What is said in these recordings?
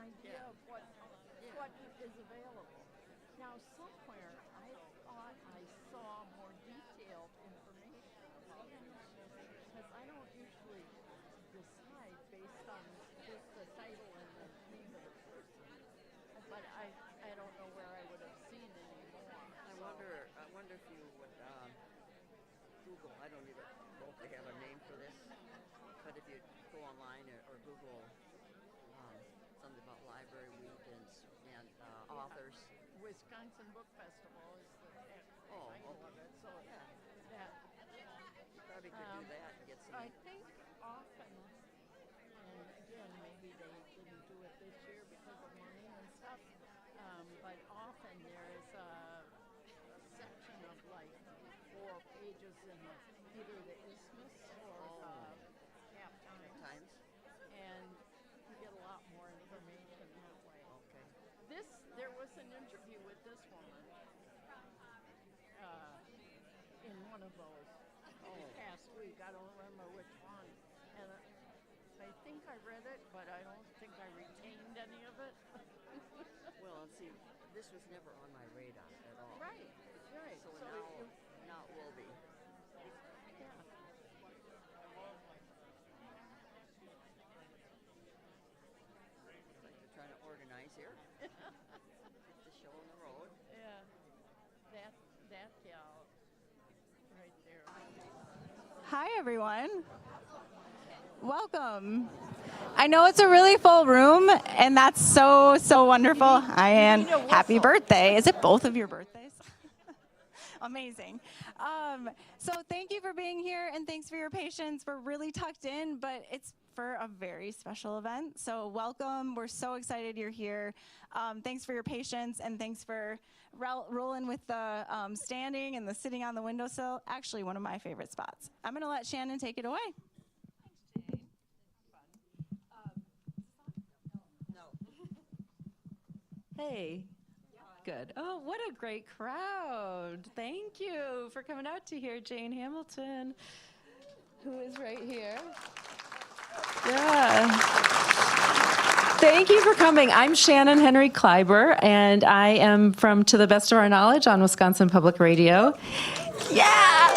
idea of what is available. Now, somewhere I thought I saw more detailed information about this because I don't usually decide based on just the title and the name of the person. But I don't know where I would have seen any more. I wonder if you would Google. I don't even know if they have a name for this, but if you go online or Google something about Library Week and authors. Wisconsin Book Festival is the title of it. So yeah, that you probably could do that and get some. I think often, and again, maybe they didn't do it this year because of money and stuff, but often there is a section of like 4 pages in either the Isthmus or Half Times, and you get a lot more information that way. Okay. There was an interview with this woman in one of those this past week. I don't remember which one, and I think I read it, but I don't think I retained any of it. Well, see, this was never on my radar at all. Right. So now it will be. Yeah. It's like they're trying to organize here. Get the show on the road. Yeah. That gal right there. Hi, everyone. Welcome. I know it's a really full room, and that's so wonderful. Happy birthday. Is it both of your birthdays? Amazing. So thank you for being here, and thanks for your patience. We're really tucked in, but it's for a very special event. So welcome. We're so excited you're here. Thanks for your patience, and thanks for rolling with the standing and the sitting on the windowsill. Actually, one of my favorite spots. I'm going to let Shannon take it away. Hey. Good. Oh, what a great crowd. Thank you for coming out to hear Jane Hamilton, who is right here. Yeah. Thank you for coming. I'm Shannon Henry Kleiber, and I am from To the Best of Our Knowledge on Wisconsin Public Radio. Yeah!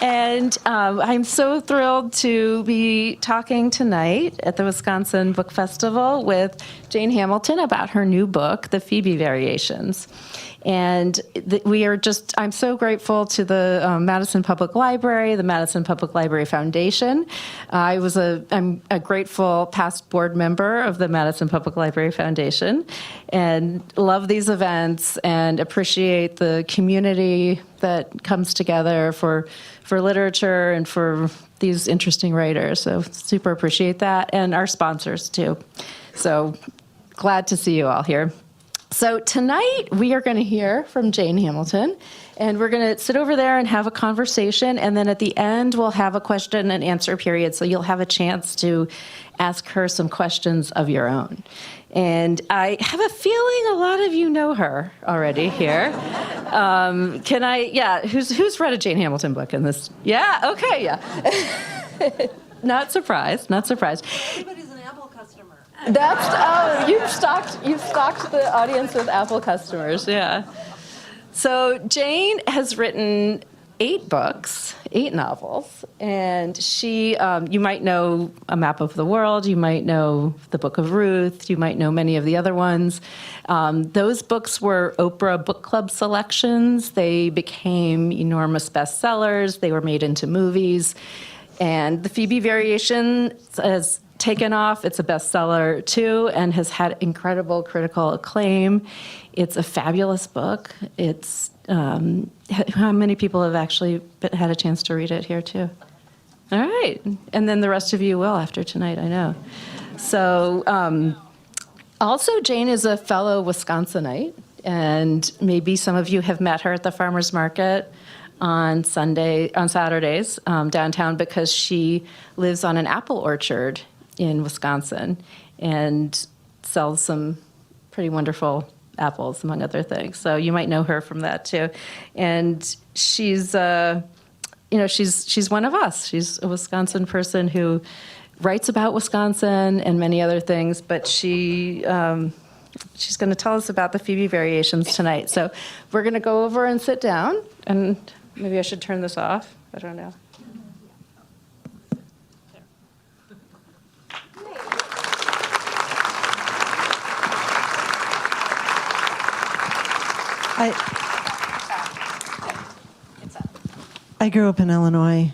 And I'm so thrilled to be talking tonight at the Wisconsin Book Festival with Jane Hamilton about her new book, The Phoebe Variations. And I'm so grateful to the Madison Public Library, the Madison Public Library Foundation. I'm a grateful past board member of the Madison Public Library Foundation and love these events and appreciate the community that comes together for literature and for these interesting writers. So super appreciate that, and our sponsors too. So glad to see you all here. So tonight we are going to hear from Jane Hamilton, and we're going to sit over there and have a conversation, and then at the end we'll have a question and answer period, so you'll have a chance to ask her some questions of your own. And I have a feeling a lot of you know her already here. Who's read a Jane Hamilton book in this? Yeah, okay, yeah. Not surprised. Everybody's an Apple customer. You've stocked the audience with Apple customers, yeah. So Jane has written 8 books, 8 novels, and she, you might know A Map of the World, you might know The Book of Ruth, you might know many of the other ones. Those books were Oprah Book Club selections. They became enormous bestsellers. They were made into movies. And The Phoebe Variation has taken off. It's a bestseller too, and has had incredible critical acclaim. It's a fabulous book. It's how many people have actually had a chance to read it here too? All right, and then the rest of you will after tonight, I know. So also Jane is a fellow Wisconsinite, and maybe some of you have met her at the farmers market on Saturdays downtown, because she lives on an apple orchard in Wisconsin and sells some pretty wonderful apples, among other things. So you might know her from that too. And she's one of us. She's a Wisconsin person who writes about Wisconsin and many other things, but she's going to tell us about the Phoebe variations tonight. So we're going to go over and sit down, and maybe I should turn this off. I don't know. I grew up in Illinois.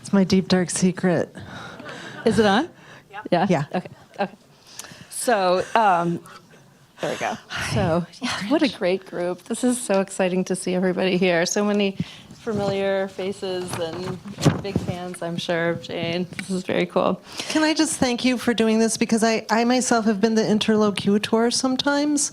It's my deep, dark secret. Is it on? Yeah. Yeah. Okay. So, there we go. So, yeah, what a great group. This is so exciting to see everybody here. So many familiar faces and big fans, I'm sure, of Jane. This is very cool. Can I just thank you for doing this? Because I myself have been the interlocutor sometimes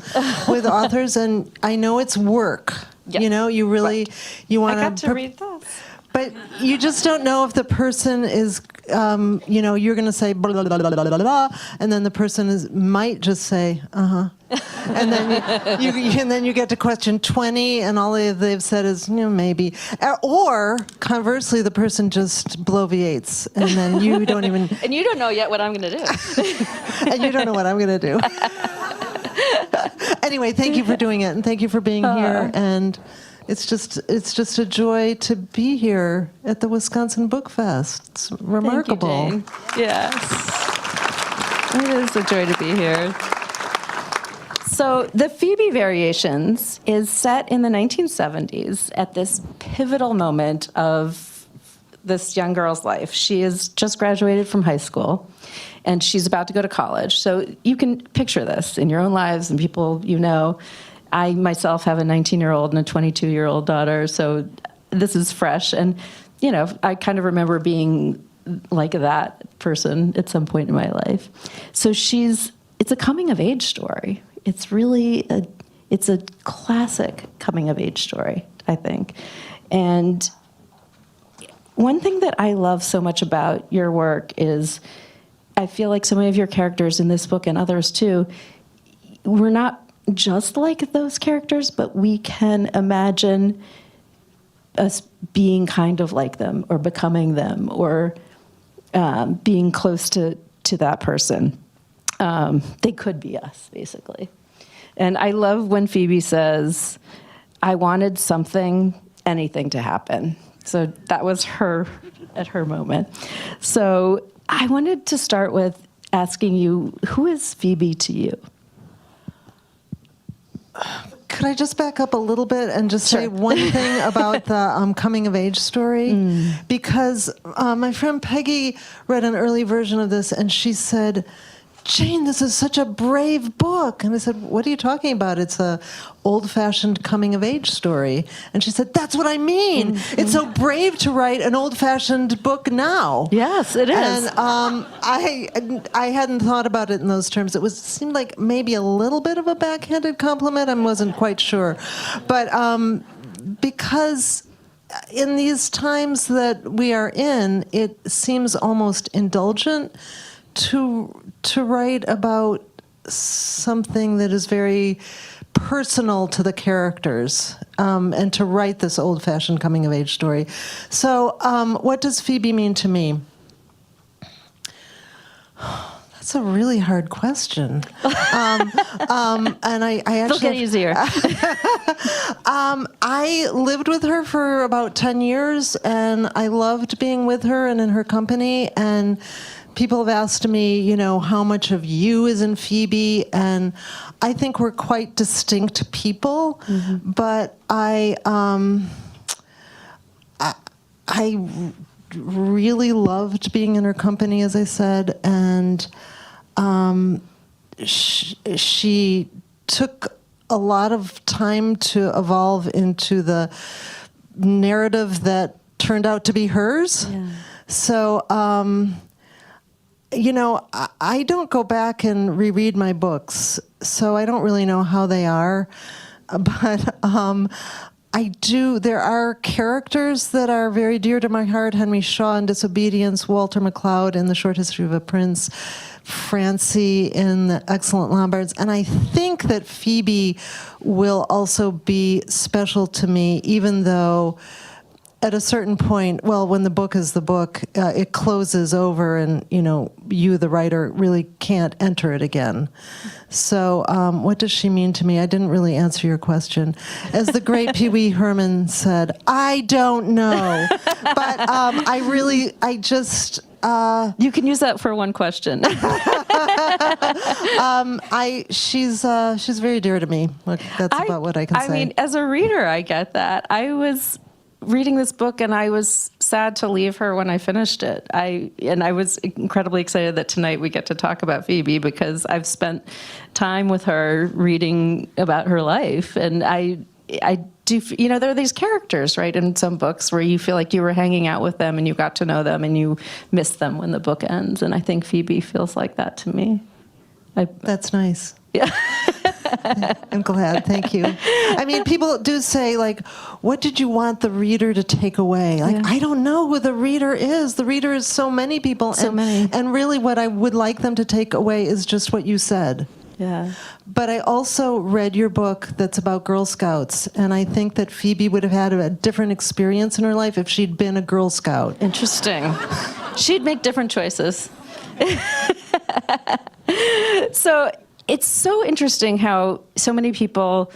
with authors, and I know it's work. Yes. You know, you really, you want I got to read this. But you just don't know if the person is, you're going to say blah, blah, blah, blah, blah, blah, blah, and then the person might just say, and then you get to question 20, and all they've said is, maybe. Or conversely, the person just bloviates, and then you don't even. And you don't know yet what I'm going to do. And you don't know what I'm going to do. Anyway, thank you for doing it, and thank you for being here, and. It's just a joy to be here at the Wisconsin Book Fest. It's remarkable. Thank you, Jane. Yes. It is a joy to be here. So the Phoebe Variations is set in the 1970s at this pivotal moment of this young girl's life. She has just graduated from high school, and she's about to go to college. So you can picture this in your own lives and people you know. I myself have a 19-year-old and a 22-year-old daughter, so this is fresh. And, I kind of remember being like that person at some point in my life. So it's a coming-of-age story. It's really it's a classic coming-of-age story, I think. And one thing that I love so much about your work is I feel like so many of your characters in this book and others too, we're not just like those characters, but we can imagine us being kind of like them or becoming them or being close to that person. They could be us, basically. And I love when Phoebe says, I wanted anything to happen. So that was her at her moment. So I wanted to start with asking you, who is Phoebe to you? Could I just back up a little bit and just say one thing about the coming-of-age story? Because my friend Peggy read an early version of this, and she said, Jane, this is such a brave book. And I said, what are you talking about? It's a old-fashioned coming-of-age story. And she said, that's what I mean. Mm-hmm. It's so brave to write an old-fashioned book now. Yes, it is. And I hadn't thought about it in those terms. It seemed like maybe a little bit of a backhanded compliment. I wasn't quite sure. But because in these times that we are in, it seems almost indulgent to write about something that is very personal to the characters, and to write this old-fashioned coming-of-age story. So what does Phoebe mean to me? That's a really hard question. And I actually... It'll get easier. I lived with her for about 10 years, and I loved being with her and in her company, and people have asked me, how much of you is in Phoebe, and I think we're quite distinct people, but I really loved being in her company, as I said, and she took a lot of time to evolve into the narrative that turned out to be hers. Yeah. So, I don't go back and reread my books, so I don't really know how they are. But I do. There are characters that are very dear to my heart: Henry Shaw in Disobedience, Walter McLeod in The Short History of a Prince, Francie in The Excellent Lombards. And I think that Phoebe will also be special to me, even though at a certain point, well, when the book is the book, it closes over, and you, the writer, really can't enter it again. So, what does she mean to me? I didn't really answer your question. As the great Pee Wee Herman said, I don't know, but I just. You can use that for one question. She's very dear to me. That's about what I can say. I mean, as a reader, I get that. I was reading this book, and I was sad to leave her when I finished it. I was incredibly excited that tonight we get to talk about Phoebe, because I've spent time with her reading about her life, and I do, there are these characters, right, in some books where you feel like you were hanging out with them and you got to know them and you miss them when the book ends. And I think Phoebe feels like that to me. That's nice. Yeah. I'm glad. Thank you. I mean, people do say, like, what did you want the reader to take away? Like, I don't know who the reader is. The reader is so many people. So many. And really what I would like them to take away is just what you said. Yeah. But I also read your book that's about Girl Scouts, and I think that Phoebe would have had a different experience in her life if she'd been a Girl Scout. Interesting. She'd make different choices. So it's so interesting how so many people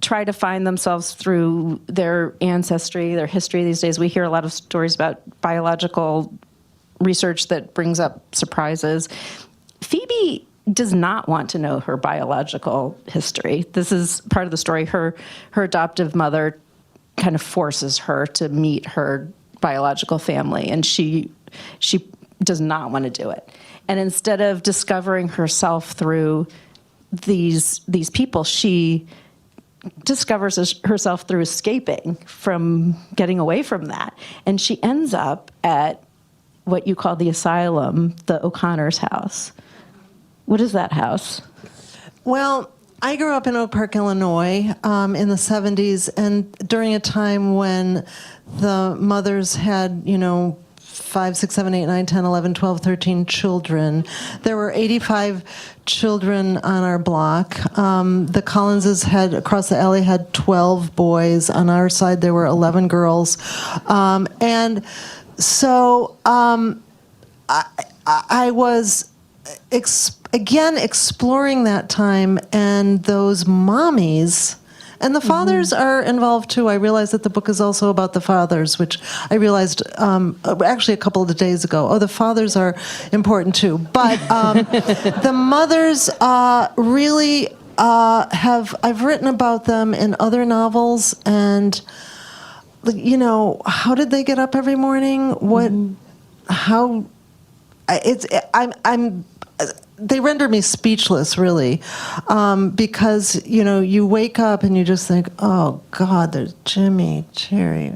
try to find themselves through their ancestry, their history these days. We hear a lot of stories about biological research that brings up surprises. Phoebe does not want to know her biological history. This is part of the story. Her adoptive mother kind of forces her to meet her biological family, and she does not want to do it. And instead of discovering herself through these people, she discovers herself through escaping from getting away from that. And she ends up at what you call the asylum, the O'Connor's house. What is that house? Well, I grew up in Oak Park, Illinois, in the 70s, and during a time when the mothers had, 5, 6, 7, 8, 9, 10, 11, 12, 13 children. There were 85 children on our block. The Collinses across the alley, had 12 boys. On our side, there were 11 girls. And so I was again exploring that time and those mommies. And the fathers are involved too. I realized that the book is also about the fathers, which I realized actually a couple of days ago. Oh, the fathers are important too. But the mothers really I've written about them in other novels. And, how did they get up every morning? They render me speechless, really, because, you wake up and you just think, oh, God, there's Jimmy, Jerry.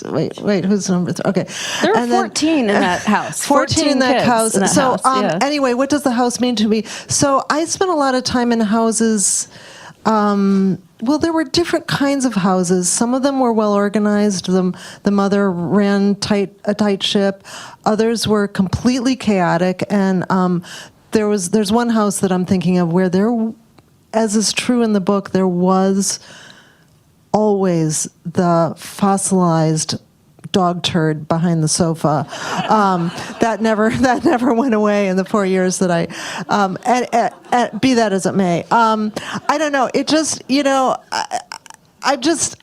Wait, who's number 3? Okay. There are 14 in that house. 14 in that house. In that so, house, anyway, what does the house mean to me? So I spent a lot of time in houses. Well, there were different kinds of houses. Some of them were well organized. The mother ran a tight ship. Others were completely chaotic. And there's one house that I'm thinking of where there, as is true in the book, there was always the fossilized dog turd behind the sofa. That never went away in the 4 years that I, be that as it may. I don't know. It just,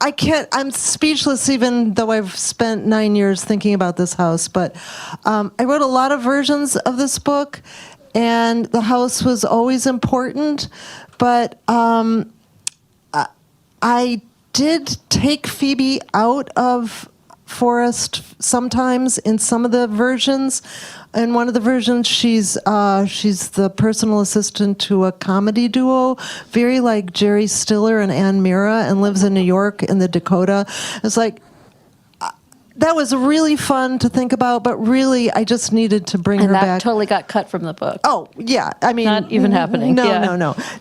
I can't, I'm speechless even though I've spent 9 years thinking about this house. But I wrote a lot of versions of this book, and the house was always important. But I did take Phoebe out of Forest sometimes in some of the versions. In one of the versions, she's the personal assistant to a comedy duo, very like Jerry Stiller and Ann Mira, and lives in New York in the Dakota. It's like, that was really fun to think about, but really, I just needed to bring her back. And that totally got cut from the book. Oh, yeah. I mean, not even happening. No, yeah.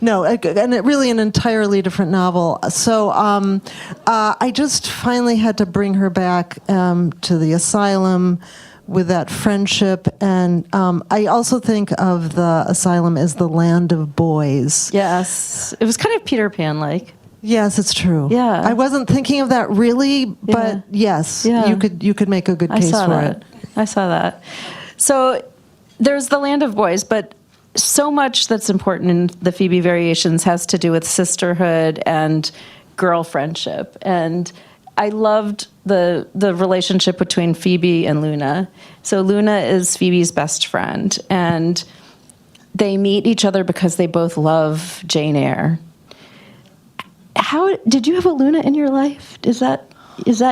no. And it really an entirely different novel. So I just finally had to bring her back to the asylum with that friendship. And I also think of the asylum as the land of boys. Yes. It was kind of Peter Pan-like. Yes, it's true. Yeah. I wasn't thinking of that really, but yes, Yeah. you could make a good case for it. I saw that. So there's the land of boys, but so much that's important in the Phoebe variations has to do with sisterhood and girl friendship. And I loved the relationship between Phoebe and Luna. So Luna is Phoebe's best friend, and they meet each other because they both love Jane Eyre. How did you have a Luna in your life? Is that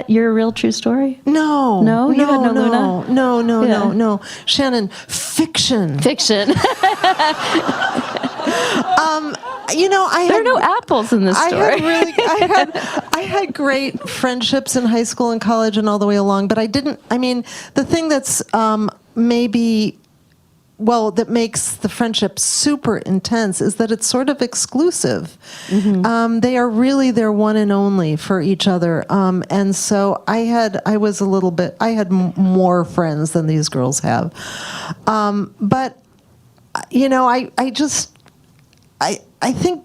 your real true story? No. No? You had no Luna? No. Shannon, fiction. Fiction. There are no apples in this story. I had great friendships in high school and college and all the way along, but the thing that's that makes the friendship super intense is that it's sort of exclusive. Mm-hmm. They are really their one and only for each other. And so I had more friends than these girls have. But I think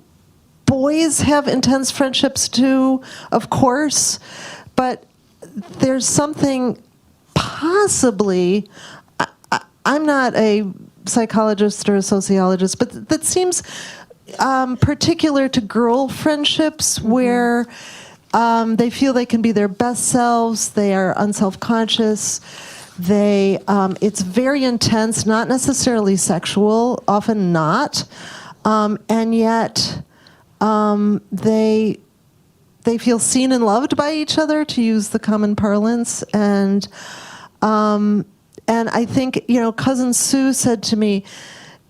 boys have intense friendships too, of course, but there's something possibly, I'm not a psychologist or a sociologist, but that seems particular to girl friendships where they feel they can be their best selves, they are unselfconscious, it's very intense, not necessarily sexual, often not, and yet they feel seen and loved by each other, to use the common parlance, and I think, Cousin Sue said to me,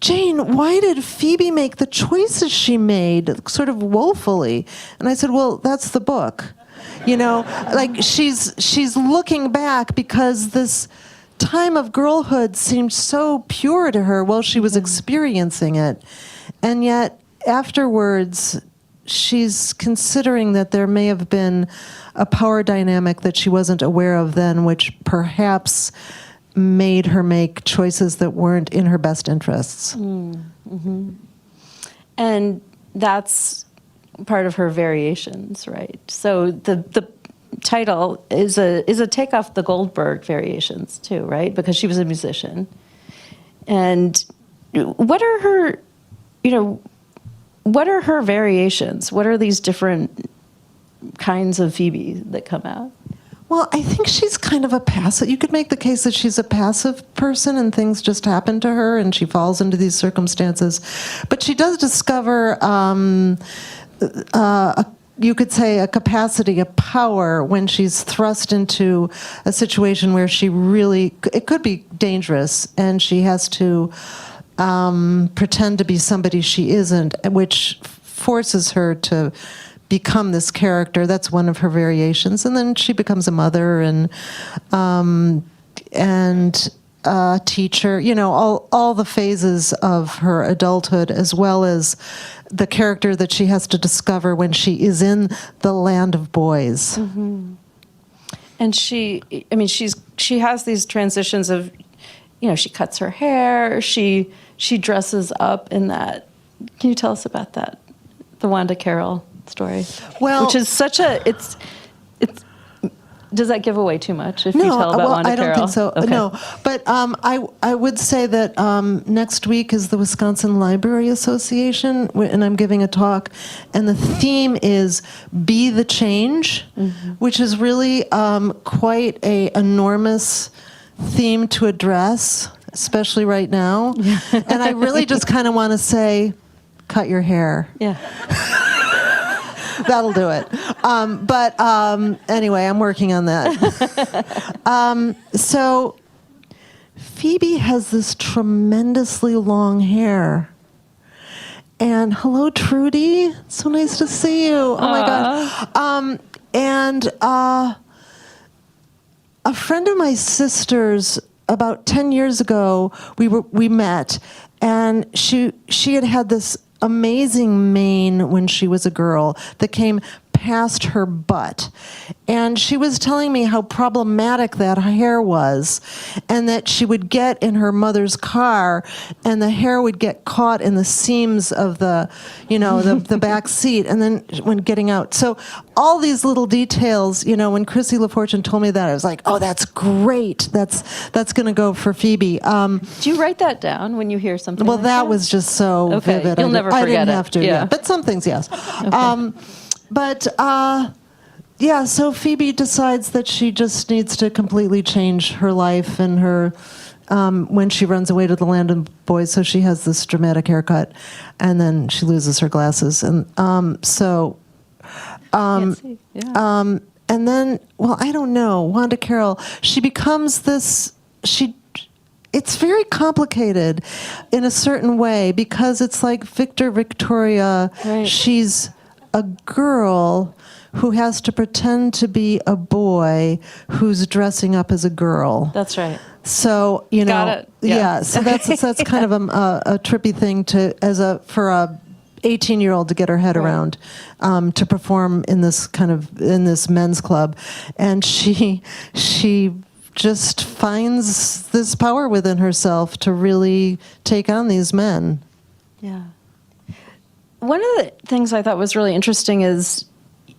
Jane, why did Phoebe make the choices she made, sort of woefully? And I said, well, that's the book. Like she's looking back because this time of girlhood seemed so pure to her while she was experiencing it. And yet, afterwards, she's considering that there may have been a power dynamic that she wasn't aware of then, which perhaps made her make choices that weren't in her best interests. Mm-hmm. And that's part of her variations, right? So the title is a take off the Goldberg variations too, right? Because she was a musician. And what are her variations? What are these different kinds of Phoebe that come out? Well, I think she's kind of a passive. You could make the case that she's a passive person and things just happen to her and she falls into these circumstances. But she does discover, you could say, a capacity, a power when she's thrust into a situation where it could be dangerous and she has to pretend to be somebody she isn't, which forces her to become this character. That's one of her variations. And then she becomes a mother and a teacher, all the phases of her adulthood, as well as the character that she has to discover when she is in the land of boys. Mm-hmm. And she has these transitions of, she cuts her hair, she dresses up in that. Can you tell us about that? The Wanda Carroll story. Well, which is such it's does that give away too much if you tell about Wanda Carroll? I don't think so. Okay. No, but I would say that next week is the Wisconsin Library Association, and I'm giving a talk, and the theme is "Be the Change," mm-hmm. which is really quite a enormous theme to address, especially right now. And I really just kind of want to say, cut your hair. Yeah. That'll do it. But anyway, I'm working on that. So Phoebe has this tremendously long hair. And hello, Trudy. It's so nice to see you. Oh, my God. And a friend of my sister's, about 10 years ago, we met, and she had this amazing mane when she was a girl that came past her butt. And she was telling me how problematic that hair was, and that she would get in her mother's car and the hair would get caught in the seams of the, the back seat, and then when getting out. So all these little details, when Chrissy LaFortune told me that, I was like, oh, that's great. That's going to go for Phoebe. Do you write that down when you hear something? Well, like that was just so okay. vivid. You'll never forget I didn't it. have to, Yeah. But some things, yes. Okay. So Phoebe decides that she just needs to completely change her life and her, when she runs away to the land of boys, so she has this dramatic haircut, and then she loses her glasses. And Can't see. Yeah. and then, well, I don't know, Wanda Carroll, she becomes this, it's very complicated in a certain way, because it's like Victoria, Right. she's a girl who has to pretend to be a boy who's dressing up as a girl. That's right. So, Got it. Yeah. so that's kind of a trippy thing for a 18-year-old to get her head Right. around, to perform in this men's club. And she just finds this power within herself to really take on these men. Yeah. One of the things I thought was really interesting is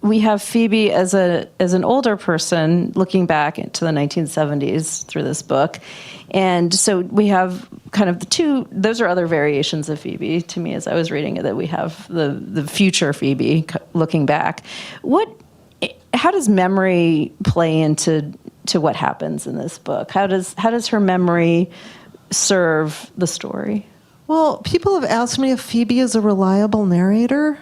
we have Phoebe as an older person looking back into the 1970s through this book. And so we have kind of those are other variations of Phoebe to me as I was reading it, that we have the future Phoebe looking back. How does memory play into what happens in this book? How does her memory serve the story? Well, people have asked me if Phoebe is a reliable narrator,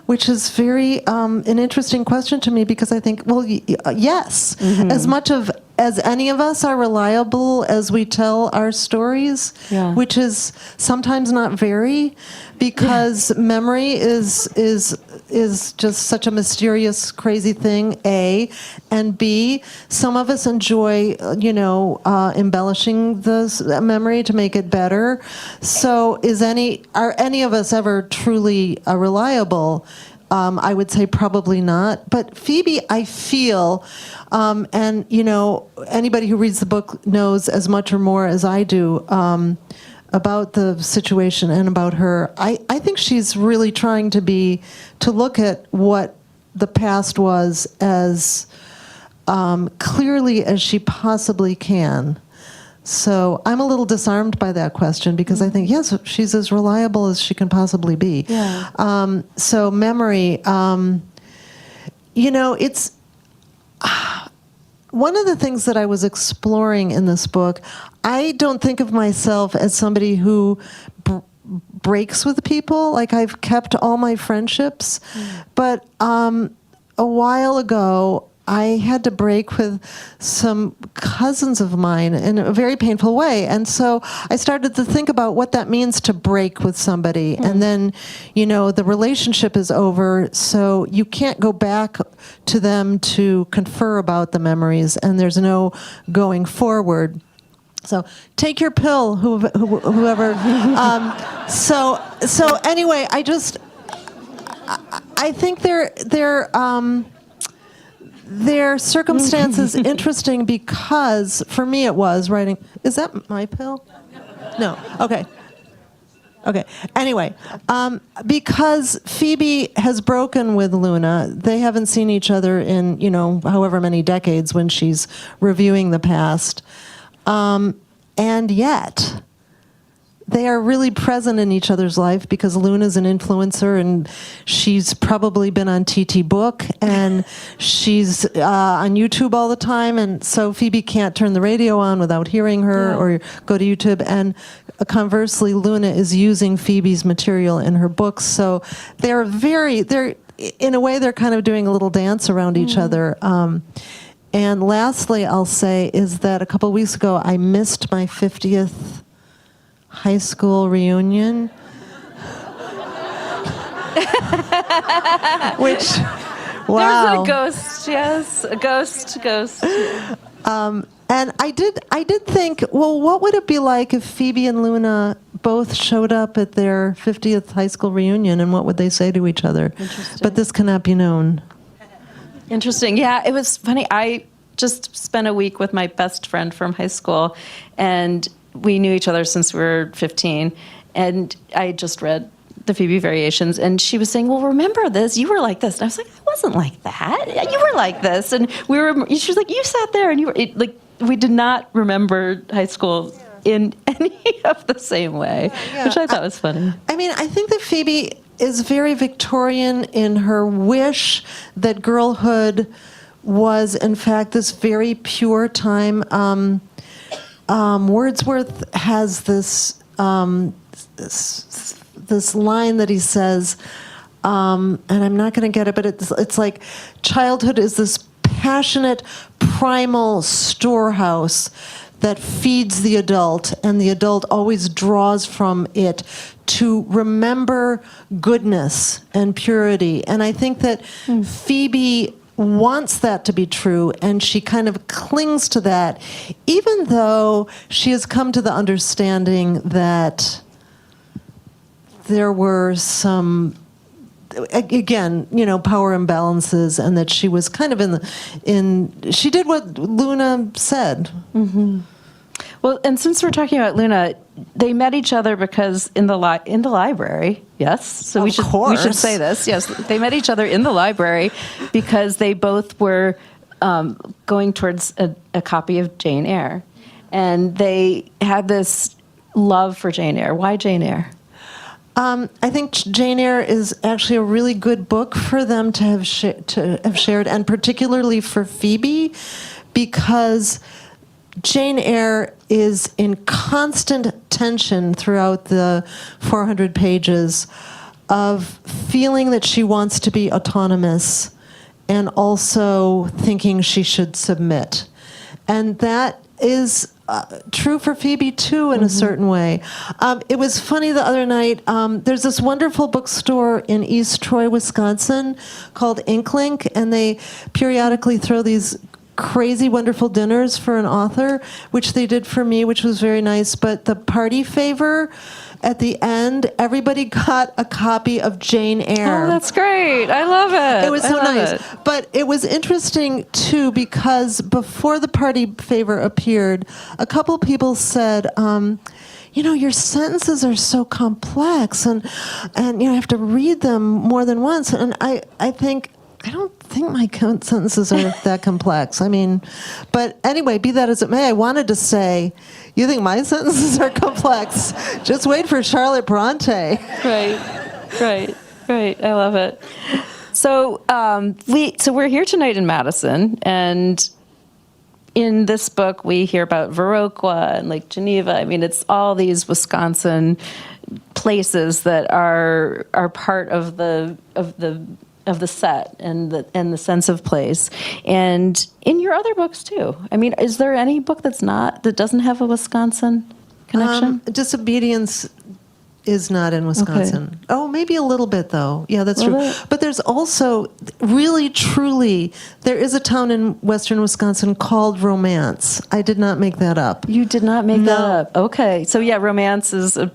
which is very an interesting question to me, because I think, well, yes. Mm-hmm. As much as any of us are reliable as we tell our stories, yeah. which is sometimes not very, because memory is just such a mysterious, crazy thing, A, and B, some of us enjoy, embellishing the memory to make it better. So are any of us ever truly reliable? I would say probably not. But Phoebe, I feel, and anybody who reads the book knows as much or more as I do about the situation and about her. I think she's really trying to look at what the past was as clearly as she possibly can. So I'm a little disarmed by that question, because I think, yes, she's as reliable as she can possibly be. Yeah. So memory, it's one of the things that I was exploring in this book. I don't think of myself as somebody who breaks with people. Like, I've kept all my friendships, but a while ago, I had to break with some cousins of mine in a very painful way. And so I started to think about what that means to break with somebody. And then, the relationship is over, so you can't go back to them to confer about the memories, and there's no going forward. So take your pill, whoever. So anyway, I think their circumstance is interesting, because for me it was writing. Is that my pill? No. Okay. Anyway, because Phoebe has broken with Luna, they haven't seen each other in, however many decades when she's reviewing the past. And yet, they are really present in each other's life, because Luna's an influencer, and she's probably been on TT Book, and she's on YouTube all the time, and so Phoebe can't turn the radio on without hearing her or go to YouTube. And conversely, Luna is using Phoebe's material in her books, so they're in a way, they're kind of doing a little dance around each other. And lastly, I'll say is that a couple weeks ago, I missed my 50th high school reunion, which, wow. There's a ghost, yes, a ghost. And I did think, well, what would it be like if Phoebe and Luna both showed up at their 50th high school reunion, and what would they say to each other? But this cannot be known. Interesting. Yeah, it was funny. I just spent a week with my best friend from high school, and we knew each other since we were 15. And I just read the Phoebe Variations, and she was saying, "Well, remember this? You were like this." And I was like, "I wasn't like that. You were like this." And we were. She was like, "You sat there, and you were like." We did not remember high school in any of the same way, which I thought was funny. I mean, I think that Phoebe is very Victorian in her wish that girlhood was, in fact, this very pure time. Wordsworth has this line that he says, and I'm not going to get it, but it's like childhood is this passionate, primal storehouse that feeds the adult, and the adult always draws from it to remember goodness and purity. And I think that Phoebe wants that to be true, and she kind of clings to that, even though she has come to the understanding that there were some, again, power imbalances, and that she was kind of she did what Luna said. Mm-hmm. Well, and since we're talking about Luna, they met each other because in the library. Yes, so we should say this. Yes, they met each other in the library because they both were going towards a copy of Jane Eyre, and they had this love for Jane Eyre. Why Jane Eyre? I think Jane Eyre is actually a really good book for them to have shared, and particularly for Phoebe, because Jane Eyre is in constant tension throughout the 400 pages of feeling that she wants to be autonomous and also thinking she should submit. And that is true for Phoebe, too, in a certain way. It was funny the other night. There's this wonderful bookstore in East Troy, Wisconsin, called Inklink, and they periodically throw these crazy, wonderful dinners for an author, which they did for me, which was very nice. But the party favor, at the end, everybody got a copy of Jane Eyre. Oh, that's great. I love it. It was so nice. But it was interesting, too, because before the party favor appeared, a couple people said, your sentences are so complex, and you have to read them more than once. And I don't think my sentences are that complex. I mean, but anyway, be that as it may, I wanted to say, you think my sentences are complex? Just wait for Charlotte Bronte. Right. I love it. So we're here tonight in Madison, and in this book we hear about Viroqua and Lake Geneva. I mean, it's all these Wisconsin places that are part of the set and the sense of place, and in your other books too. I mean, is there any book that doesn't have a Wisconsin connection? Disobedience is not in Wisconsin. Okay. Oh, maybe a little bit though. Yeah, that's true. But there's also, really, truly, there is a town in western Wisconsin called Romance. I did not make that up. You did not make that up. Okay, so yeah, Romance is the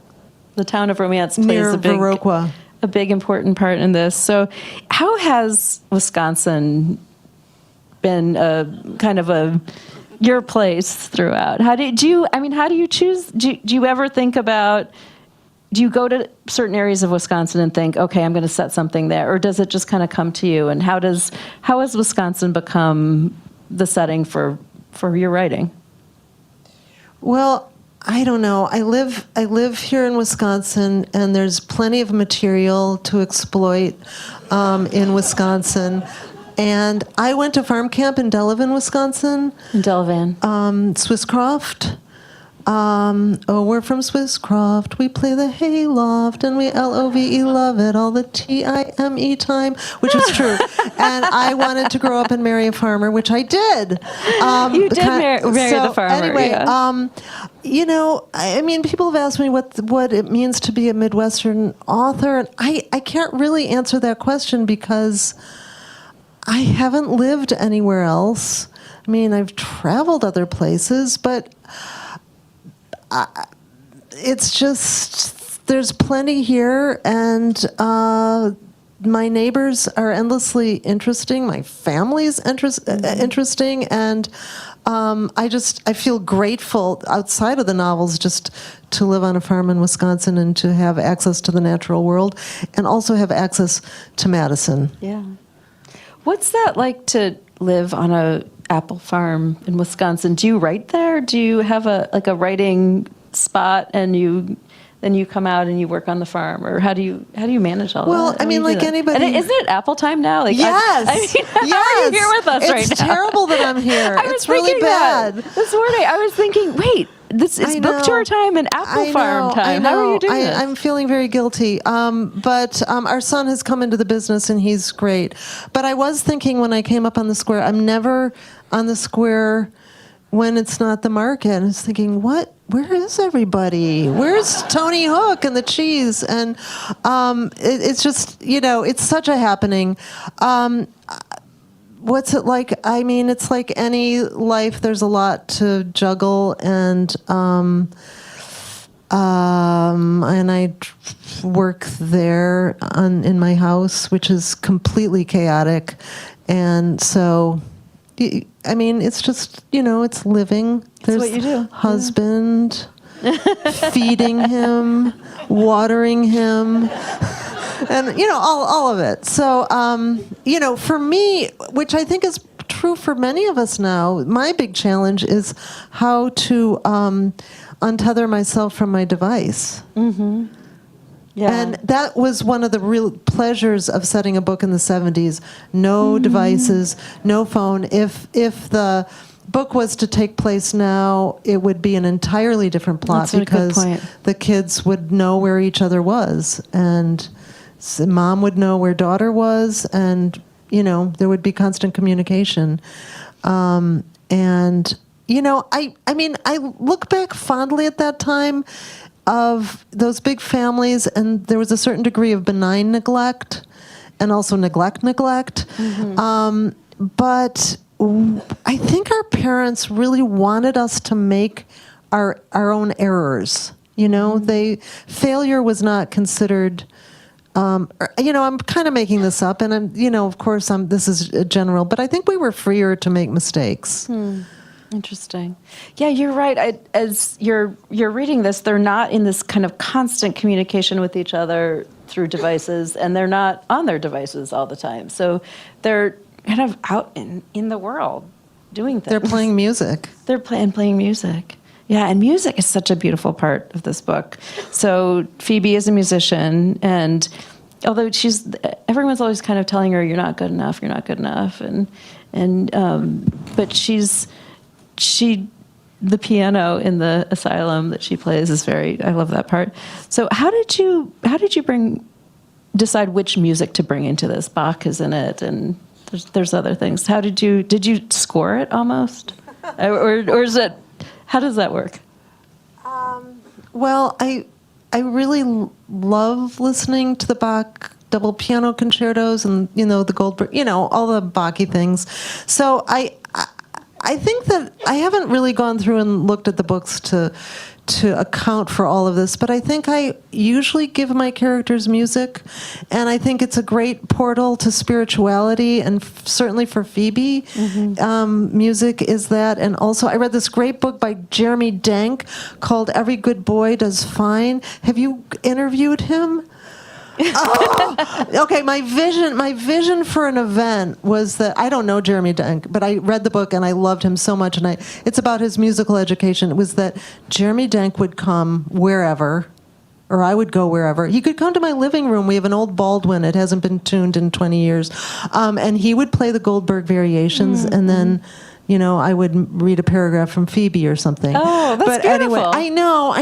town of Romance plays near Viroqua. A big important part in this. So how has Wisconsin been your place throughout? How do you choose? Do you ever think about, do you go to certain areas of Wisconsin and think, okay, I'm going to set something there? Or does it just kind of come to you? And how has Wisconsin become the setting for your writing? Well, I don't know. I live here in Wisconsin, and there's plenty of material to exploit in Wisconsin. And I went to farm camp in Delavan, Wisconsin. In Delavan. Swisscroft. We're from Swisscroft. We play the hayloft, and we LOVE love it all the time, which is true. And I wanted to grow up and marry a farmer, which I did. You did marry the farmer. Anyway, yeah. I mean, people have asked me what it means to be a Midwestern author, and I can't really answer that question because I haven't lived anywhere else. I mean, I've traveled other places, but it's just, there's plenty here, and my neighbors are endlessly interesting. My family's interesting, and I feel grateful outside of the novels just to live on a farm in Wisconsin and to have access to the natural world, and also have access to Madison. Yeah. What's that like to live on a apple farm in Wisconsin? Do you write there? Do you have a writing spot, and then you come out and you work on the farm, or how do you manage all Well, that? I mean, like anybody. And isn't it apple time now? Like, Yes. how are you here with us right now? It's terrible that I'm here. I was It's really thinking bad. that this morning. I was thinking, wait, this is book tour time and apple farm time. How are you doing this? I'm feeling very guilty. But our son has come into the business, and he's great. But I was thinking when I came up on the square, I'm never on the square when it's not the market. I was thinking, where is everybody? Where's Tony Hook and the cheese? And it's just, it's such a happening. What's it like? I mean, it's like any life. There's a lot to juggle, and I work there in my house, which is completely chaotic, and so. I mean, it's just, it's living. There's what you do. Husband, feeding him, watering him, and, all of it. So, for me, which I think is true for many of us now, my big challenge is how to untether myself from my device. Mm-hmm. Yeah. And that was one of the real pleasures of setting a book in the 70s. No devices, no phone. If the book was to take place now, it would be an entirely different plot because the kids would know where each other was, and mom would know where daughter was, and there would be constant communication. I look back fondly at that time of those big families, and there was a certain degree of benign neglect and also neglect. Mm-hmm. But I think our parents really wanted us to make our own errors. Failure was not considered. I'm kind of making this up, and of course, this is general, but I think we were freer to make mistakes. Interesting. Yeah, you're right. As you're reading this, they're not in this kind of constant communication with each other through devices, and they're not on their devices all the time. So they're kind of out in the world doing things. They're playing music. They're playing music. Yeah, and music is such a beautiful part of this book. So Phoebe is a musician, and although everyone's always kind of telling her, you're not good enough, but the piano in the asylum that she plays is I love that part. So how did you decide which music to bring into this? Bach is in it, and there's other things. Did you score it almost? or is it, how does that work? Well, I really love listening to the Bach double piano concertos and, the Goldberg, all the Bach-y things. So I think that I haven't really gone through and looked at the books to account for all of this, but I think I usually give my characters music, and I think it's a great portal to spirituality, and certainly for Phoebe, music is that. And also, I read this great book by Jeremy Dank called Every Good Boy Does Fine. Have you interviewed him? Okay, my vision for an event was that, I don't know Jeremy Dank, but I read the book and I loved him so much, and it's about his musical education. It was that Jeremy Dank would come wherever, or I would go wherever. He could come to my living room. We have an old Baldwin. It hasn't been tuned in 20 years. And he would play the Goldberg variations, and then I would read a paragraph from Phoebe or something. Oh, that's beautiful. Anyway, I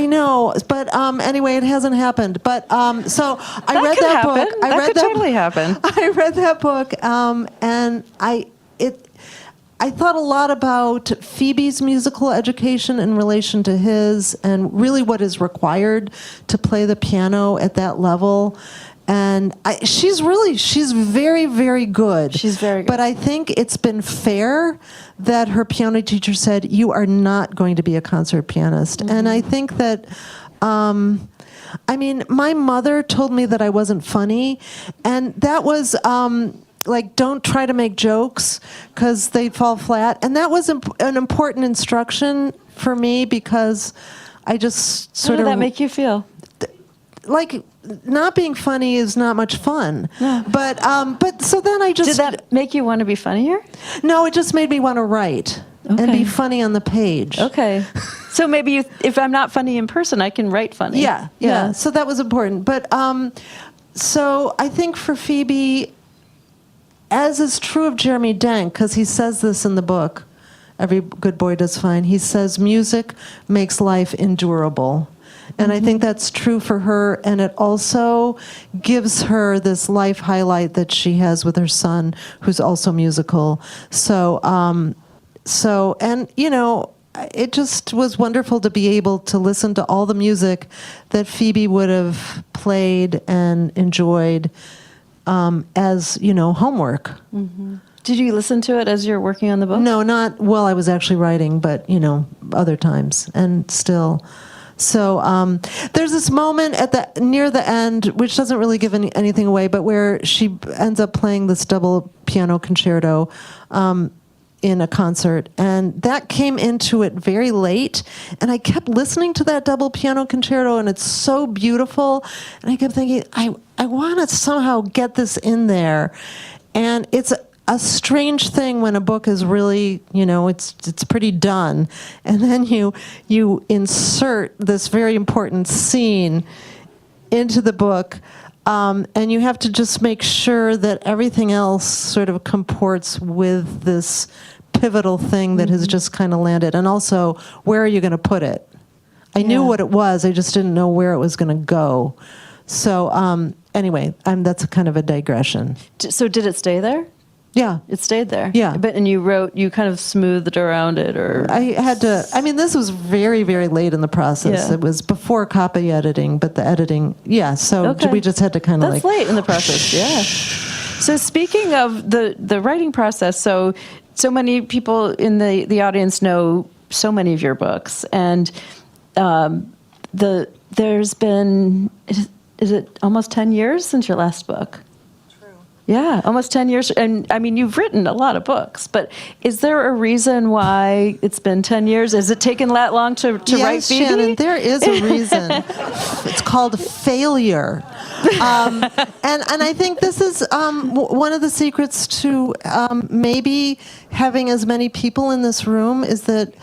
know. But anyway, it hasn't happened. But so I read that book. That could totally happen. I read that book, and I thought a lot about Phoebe's musical education in relation to his, and really what is required to play the piano at that level. And she's very, very good. She's very good. But I think it's been fair that her piano teacher said, you are not going to be a concert pianist. Mm-hmm. And I think that I mean, my mother told me that I wasn't funny, and that was like, don't try to make jokes because they fall flat. And that was an important instruction for me because I just How sort did of that make you feel? like not being funny is not much fun. No. But so then I just Did that make you want to be funnier? No, it just made me want to write and Okay. be funny on the page. Okay. So maybe if I'm not funny in person, I can write funny. Yeah. So that was important. But so I think for Phoebe, as is true of Jeremy Dent, because he says this in the book, Every Good Boy Does Fine, he says music makes life endurable. And I think that's true for her, and it also gives her this life highlight that she has with her son, who's also musical. So, and you know, it just was wonderful to be able to listen to all the music that Phoebe would have played and enjoyed as, you know, homework. Mm-hmm. Did you listen to it as you're working on the book? No, not while I was actually writing, but, you know, other times, and still. So there's this moment near the end, which doesn't really give anything away, but where she ends up playing this double piano concerto in a concert, and that came into it very late, and I kept listening to that double piano concerto, and it's so beautiful, and I kept thinking, I want to somehow get this in there, and it's a strange thing when a book is really, you know, it's pretty done, and then you insert this very important scene into the book, and you have to just make sure that everything else sort of comports with this pivotal thing that has just kind of landed. And also, where are you going to put it? I knew what it was, I just didn't know where it was going to go. So anyway, that's kind of a digression. So did it stay there? Yeah. It stayed there? Yeah. And you kind of smoothed around it, or? I had to, I mean, this was very, very late in the process. Yeah. It was before copy editing, but the editing, so Okay. we just had to kind of That's late in the process, yeah. So speaking of the writing process, so many people in the audience know so many of your books, and there's been, is it almost 10 years since your last book? Yeah, almost 10 years. And I mean, you've written a lot of books, but is there a reason why it's been 10 years? Has it taken that long to write Phoebe? Yes, Shannon, there is a reason. It's called failure. And I think this is one of the secrets to maybe having as many people in this room is that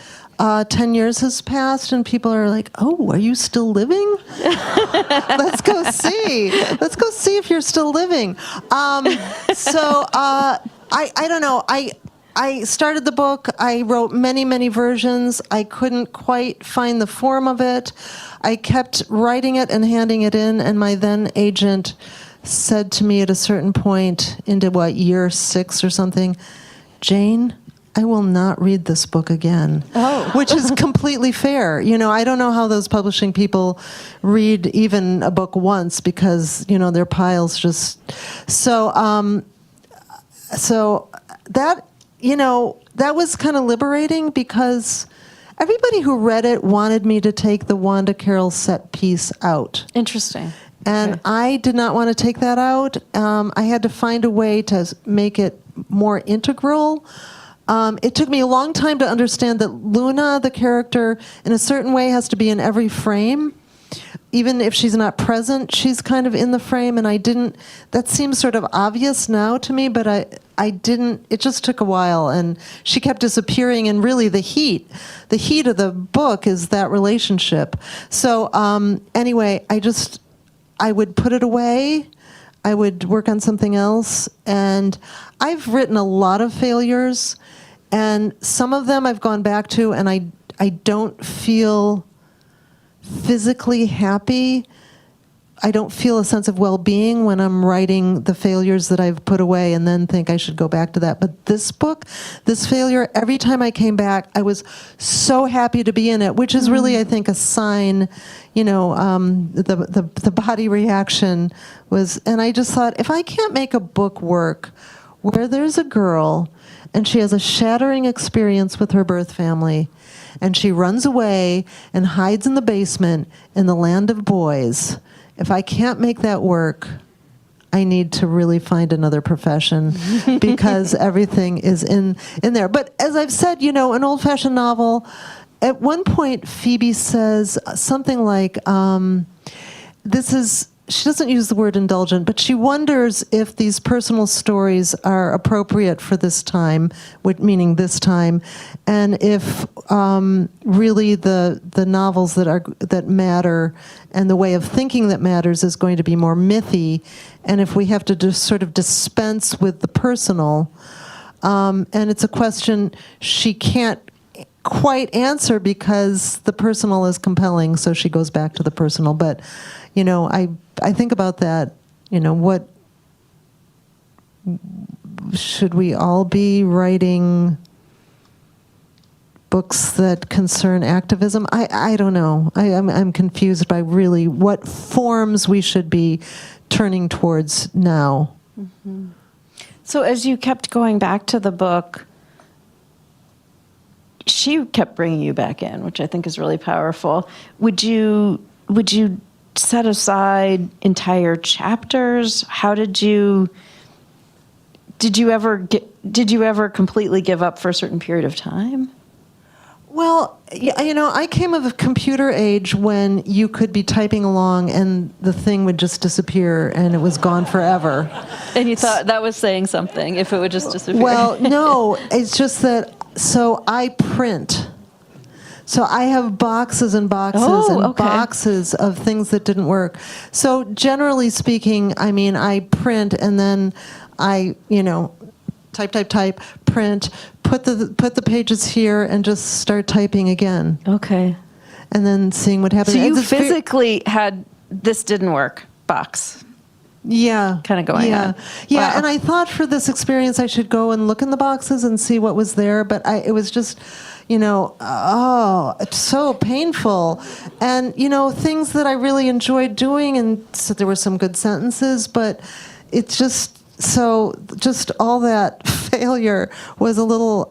10 years has passed and people are like, oh, are you still living? Let's go see. Let's go see if you're still living. I don't know. I started the book. I wrote many, many versions. I couldn't quite find the form of it. I kept writing it and handing it in, and my then agent said to me at a certain point into, year 6 or something, Jane, I will not read this book again. Oh. Which is completely fair. You know, I don't know how those publishing people read even a book once because, you know, their piles just... So that, you know, that was kind of liberating because everybody who read it wanted me to take the Wanda Carroll set piece out. Interesting. And Okay. I did not want to take that out. I had to find a way to make it more integral. It took me a long time to understand that Luna, the character, in a certain way has to be in every frame. Even if she's not present, she's kind of in the frame, and I didn't... That seems sort of obvious now to me, but I didn't... It just took a while, and she kept disappearing, and really the heat of the book is that relationship. So anyway, I would put it away, I would work on something else, and I've written a lot of failures, and some of them I've gone back to, and I don't feel physically happy. I don't feel a sense of well-being when I'm writing the failures that I've put away and then think I should go back to that. But this book, this failure, every time I came back, I was so happy to be in it, which is really, I think, a sign, you know, the body reaction was, and I just thought, if I can't make a book work where there's a girl and she has a shattering experience with her birth family, and she runs away and hides in the basement in the land of boys. If I can't make that work, I need to really find another profession because everything is in there. But as I've said, an old-fashioned novel, at one point Phoebe says something like, she doesn't use the word indulgent, but she wonders if these personal stories are appropriate for this time, meaning this time, and if really the novels that matter and the way of thinking that matters is going to be more mythy, and if we have to just sort of dispense with the personal. And it's a question she can't quite answer because the personal is compelling, so she goes back to the personal. But I think about that, what should we all be writing books that concern activism? I don't know. I'm confused by really what forms we should be turning towards now. Mm-hmm. So as you kept going back to the book, she kept bringing you back in, which I think is really powerful. Would you set aside entire chapters? How did you ever completely give up for a certain period of time? Well, I came of a computer age when you could be typing along and the thing would just disappear and it was gone forever. And you thought that was saying something, if it would just disappear. Well, no, it's just that, so I print. So I have boxes and boxes boxes of things that didn't work. So generally speaking, I print and then I, type, print, put the pages here and just start typing again. Okay. And then seeing what happens. So you physically had, this didn't work, box. Yeah. Kind of going on. Yeah, Wow. and I thought for this experience I should go and look in the boxes and see what was there, but it was just, it's so painful. And, things that I really enjoyed doing, and so there were some good sentences, but it's just all that failure was a little,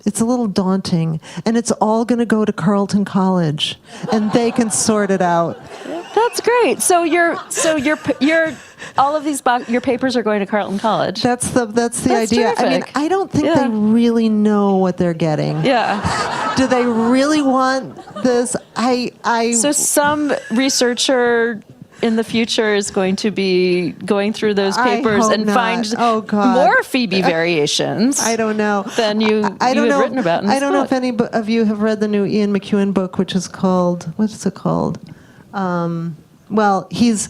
it's a little daunting. And it's all going to go to Carleton College, and they can sort it out. That's great. So you're all of these your papers are going to Carleton College. That's the idea. Terrific. I don't think they really know what they're getting. Yeah. Do they really want this? So some researcher in the future is going to be going through those papers and find more Phoebe variations. I don't know. Than you had written about in this I don't know book. if any of you have read the new Ian McEwan book, which is called, what is it called? Well, he's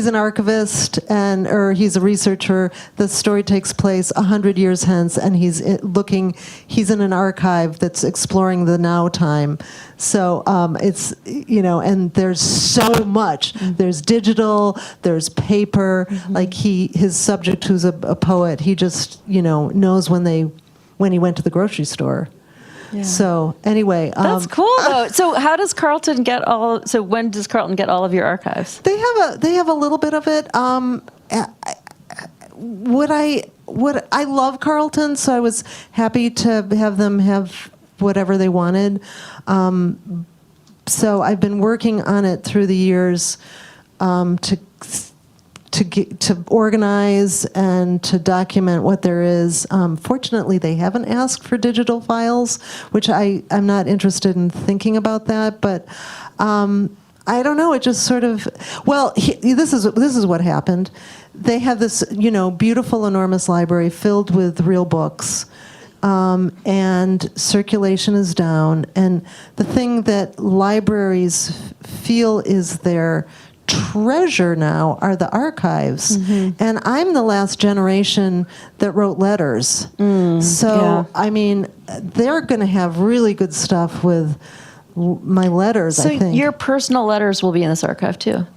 an archivist or he's a researcher. The story takes place 100 years hence, and he's in an archive that's exploring the now time. So it's, and there's so much. There's digital, there's paper. Like his subject, who's a poet, he just, knows when he went to the grocery store. Yeah. So anyway, that's cool though. So how does Carleton get when does Carleton get all of your archives? They have a little bit of it. I love Carleton, so I was happy to have them have whatever they wanted. So I've been working on it through the years to organize and to document what there is. Fortunately, they haven't asked for digital files, which I'm not interested in thinking about that. But I don't know. It just sort of this is what happened. They have this beautiful, enormous library filled with real books. And circulation is down. And the thing that libraries feel is their treasure now are the archives. And I'm the last generation that wrote letters. They're going to have really good stuff with my letters, I think. So your personal letters will be in this archive too?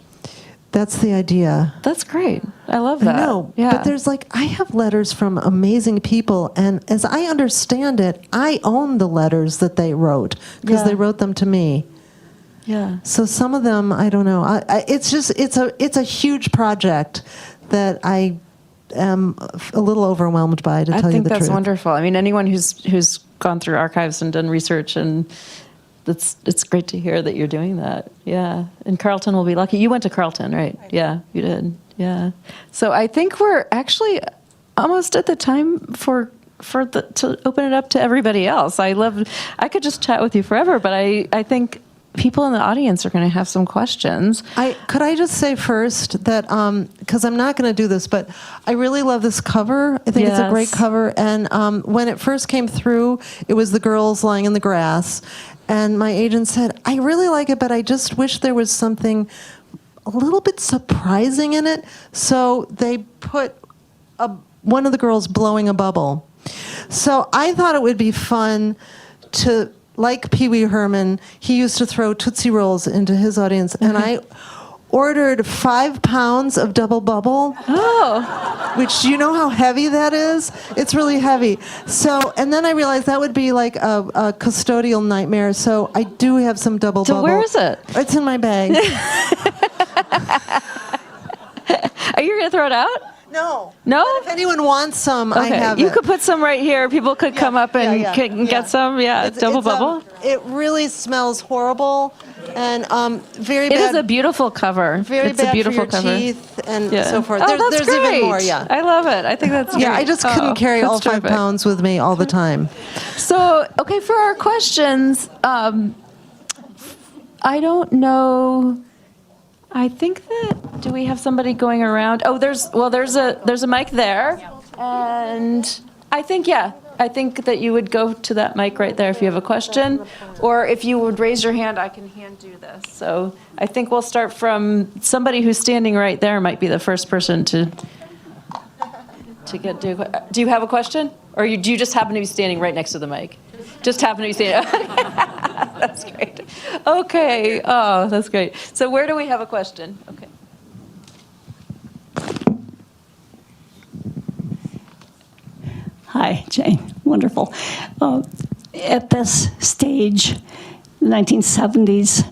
That's the idea. That's great. I love that. No, but there's I have letters from amazing people, and as I understand it, I own the letters that they wrote because they wrote them to me. Yeah. So some of them, I don't know. It's a huge project that I am a little overwhelmed by, to tell you the truth. I think that's wonderful. I mean, anyone who's gone through archives and done research, and it's great to hear that you're doing that. Yeah, and Carleton will be lucky. You went to Carleton, right? Yeah, you did. Yeah. So I think we're actually almost at the time to open it up to everybody else. I could just chat with you forever, but I think people in the audience are going to have some questions. Could I just say first that, because I'm not going to do this, but I really love this cover. I think it's a great cover. And when it first came through, it was the girls lying in the grass. And my agent said, I really like it, but I just wish there was something a little bit surprising in it. So they put one of the girls blowing a bubble. So I thought it would be fun to, like Pee Wee Herman, he used to throw Tootsie Rolls into his audience, and I ordered 5 pounds of double bubble. Oh. Which, you know how heavy that is? It's really heavy. So, and then I realized that would be like a custodial nightmare, so I do have some double bubble. So where is it? It's in my bag. Are you going to throw it out? No. No? But if anyone wants some, I have You it. could put some right here. People could come up and get some. Yeah, double bubble. It really smells horrible, and very It bad. is a beautiful cover. Very it's bad a beautiful for your cover. teeth and Yeah. so forth. Oh, that's there's great. even more, yeah. I love it. I think that's great. Yeah, I just couldn't carry all 5 pounds with me all the time. So, okay, for our questions, I don't know. I think that, do we have somebody going around? Oh, there's a mic there. And I think that you would go to that mic right there if you have a question. Or if you would raise your hand, I can hand you this. So I think we'll start from somebody who's standing right there might be the first person to get to. Do you have a question? Or do you just happen to be standing right next to the mic? Just happen to be standing. That's great. Okay. Oh, that's great. So where do we have a question? Okay. Hi, Jane. Wonderful. At this stage, the 1970s,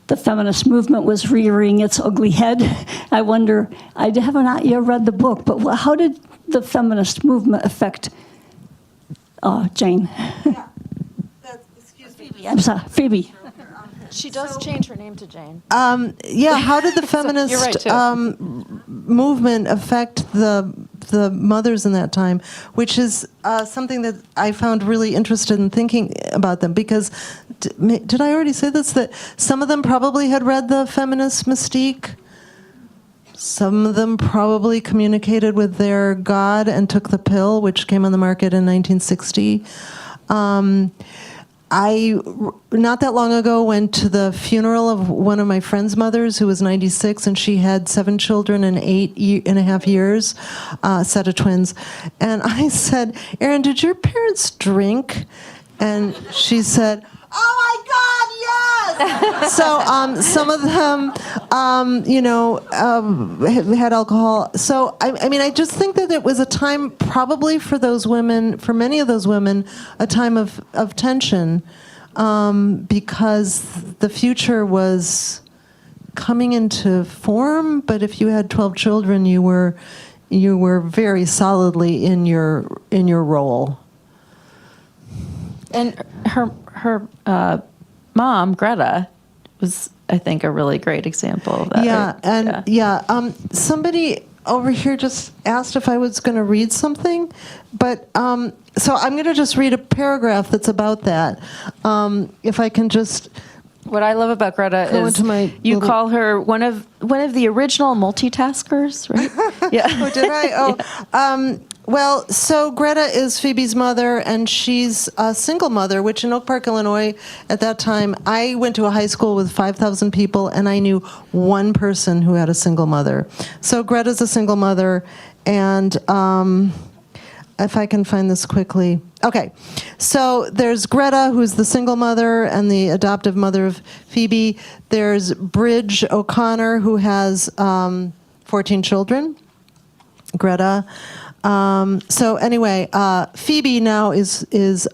the feminist movement was rearing its ugly head. I wonder, I have not yet read the book, but how did the feminist movement affect Jane? Yeah. Excuse me. I'm sorry, Phoebe. She does change her name to Jane. Yeah, how did the feminist You're right, too. movement affect the mothers in that time, which is something that I found really interested in thinking about them, because did I already say this, that some of them probably had read the feminist mystique? Some of them probably communicated with their God and took the pill, which came on the market in 1960. I, not that long ago, went to the funeral of one of my friend's mothers who was 96, and she had 7 children in 8.5 years, a set of twins. And I said, Erin, did your parents drink? And she said, oh my God, yes! So some of them, had alcohol. So, I mean, I just think that it was a time probably for those women, for many of those women, a time of tension, because the future was coming into form, but if you had 12 children, you were very solidly in your role. And her mom, Greta, was, I think, a really great example of that. Yeah, right? and somebody over here just asked if I was going to read something, but so I'm going to just read a paragraph that's about that. If I can just. What I love about Greta is you call her one of the original multitaskers, right? Yeah. Oh, did I? Oh. Well, so Greta is Phoebe's mother, and she's a single mother, which in Oak Park, Illinois, at that time, I went to a high school with 5,000 people, and I knew one person who had a single mother. So Greta's a single mother, and if I can find this quickly. Okay, so there's Greta, who's the single mother and the adoptive mother of Phoebe. There's Bridge O'Connor, who has 14 children. Greta. So anyway, Phoebe now is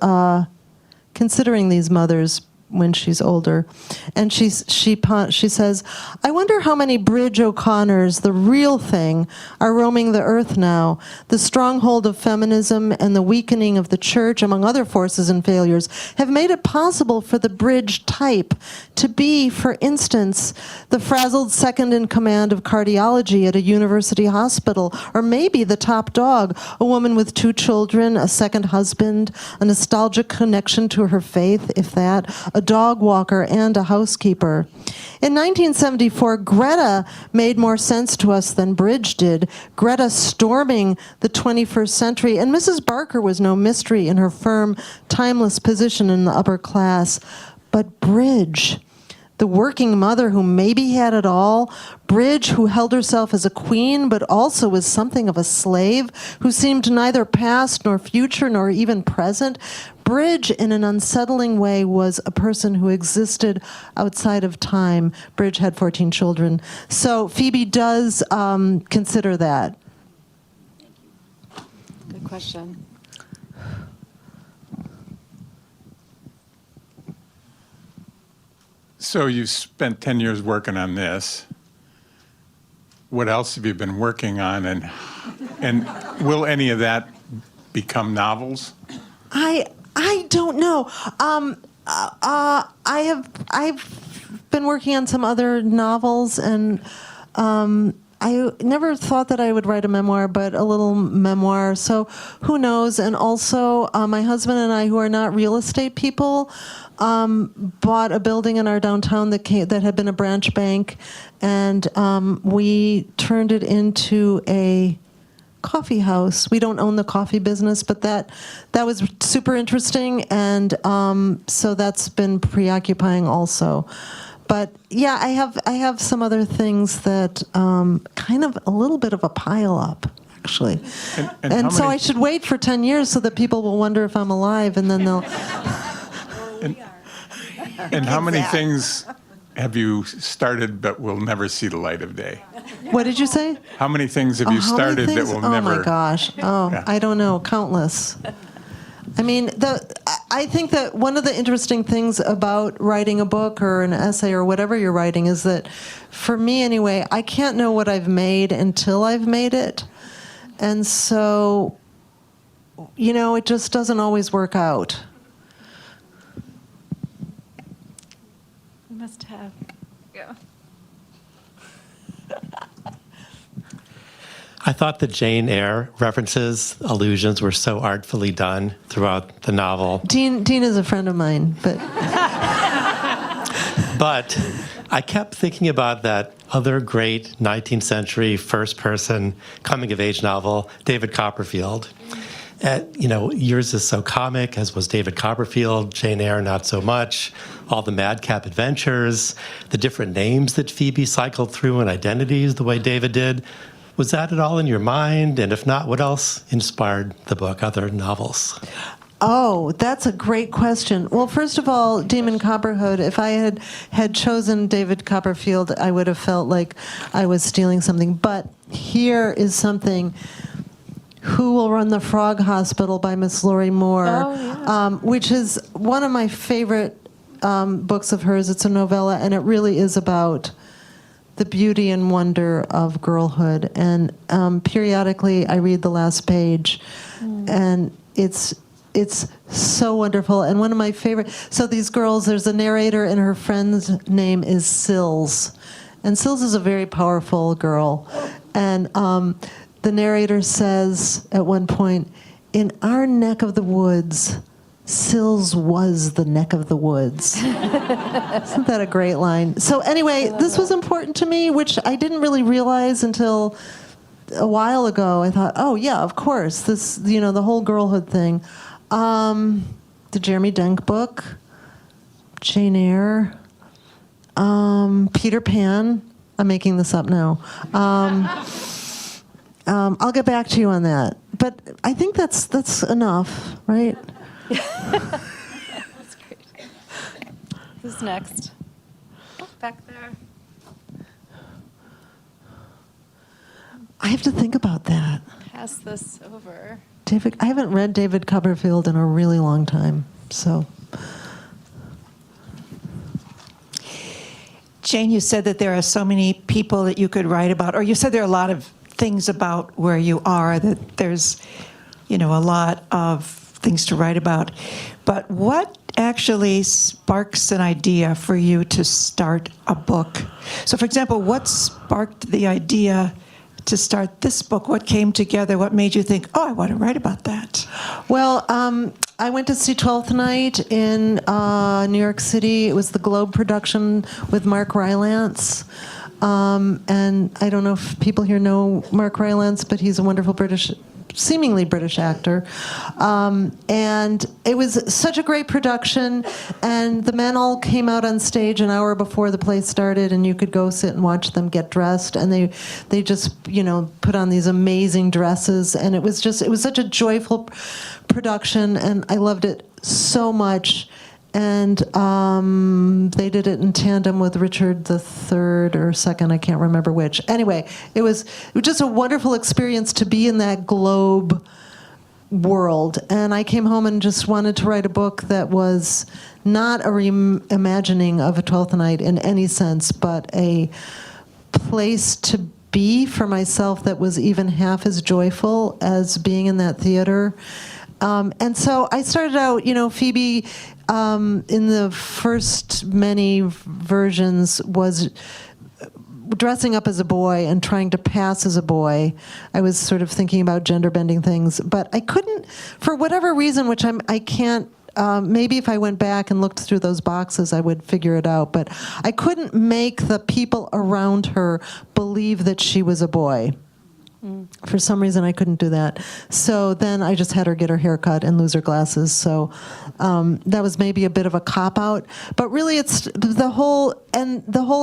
considering these mothers when she's older. And she says, I wonder how many Bridge O'Connors, the real thing, are roaming the earth now. The stronghold of feminism and the weakening of the church, among other forces and failures, have made it possible for the Bridge type to be, for instance, the frazzled second in command of cardiology at a university hospital, or maybe the top dog, a woman with 2 children, a second husband, a nostalgic connection to her faith, if that, a dog walker, and a housekeeper. In 1974, Greta made more sense to us than Bridge did. Greta storming the 21st century, and Mrs. Barker was no mystery in her firm, timeless position in the upper class. But Bridge, the working mother who maybe had it all, Bridge, who held herself as a queen but also was something of a slave, who seemed neither past nor future nor even present. Bridge, in an unsettling way, was a person who existed outside of time. Bridge had 14 children. So Phoebe does consider that. Good question. So you spent 10 years working on this. What else have you been working on, and will any of that become novels? I don't know. I've been working on some other novels, and I never thought that I would write a memoir, but a little memoir. So who knows? And also, my husband and I, who are not real estate people, bought a building in our downtown that had been a branch bank, and we turned it into a coffee house. We don't own the coffee business, but that was super interesting, and so that's been preoccupying also. But yeah, I have some other things that kind of a little bit of a pile up, actually. And so I should wait for 10 years so that people will wonder if I'm alive, and then they'll... And how many things have you started but will never see the light of day? What did you say? How many things have you started that will never... Oh my gosh. Oh, yeah. I don't know. Countless. I mean, I think that one of the interesting things about writing a book or an essay or whatever you're writing is that, for me anyway, I can't know what I've made until I've made it. And so, it just doesn't always work out. Must have. Yeah. I thought the Jane Eyre references, allusions were so artfully done throughout the novel. Dean is a friend of mine, but... But I kept thinking about that other great 19th century first-person coming-of-age novel, David Copperfield. Yours is so comic, as was David Copperfield. Jane Eyre, not so much. All the madcap adventures, the different names that Phoebe cycled through and identities the way David did. Was that at all in your mind? And if not, what else inspired the book, other novels? Oh, that's a great question. Well, first of all, Demon Copperhood, if I had chosen David Copperfield, I would have felt like I was stealing something. But here is something... Who Will Run the Frog Hospital by Miss Laurie Moore, which is one of my favorite books of hers. It's a novella, and it really is about the beauty and wonder of girlhood. And periodically, I read the last page, and it's so wonderful. And one of my favorite. So these girls, there's a narrator, and her friend's name is Sills, and Sills is a very powerful girl, and. The narrator says at one point, in our neck of the woods, Sills was the neck of the woods. Isn't that a great line? So anyway, this was important to me, which I didn't really realize until a while ago. I thought, oh yeah, of course, this, the whole girlhood thing. The Jeremy Denk book, Jane Eyre, Peter Pan. I'm making this up now. I'll get back to you on that. But I think that's enough, right? That's great. Who's next? Oh, back there. I have to think about that. Pass this over. I haven't read David Copperfield in a really long time, so. Jane, you said that there are so many people that you could write about, or you said there are a lot of things about where you are, that there's, a lot of things to write about. But what actually sparks an idea for you to start a book? So, for example, what sparked the idea to start this book? What came together? What made you think, oh, I want to write about that? Well, I went to see 12th Night in New York City. It was the Globe production with Mark Rylance. And I don't know if people here know Mark Rylance, but he's a wonderful seemingly British actor. And it was such a great production, and the men all came out on stage an hour before the play started, and you could go sit and watch them get dressed, and they just, put on these amazing dresses, and it was such a joyful production, and I loved it so much. And they did it in tandem with Richard the Third or Second, I can't remember which. Anyway, it was just a wonderful experience to be in that Globe world. And I came home and just wanted to write a book that was not a reimagining of a 12th Night in any sense, but a place to be for myself that was even half as joyful as being in that theater. And so I started out, Phoebe, in the first many versions, was dressing up as a boy and trying to pass as a boy. I was sort of thinking about gender-bending things, but I couldn't, for whatever reason, which I can't, maybe if I went back and looked through those boxes, I would figure it out, but I couldn't make the people around her believe that she was a boy. For some reason, I couldn't do that. So then I just had her get her hair cut and lose her glasses. So that was maybe a bit of a cop-out. But really, it's the whole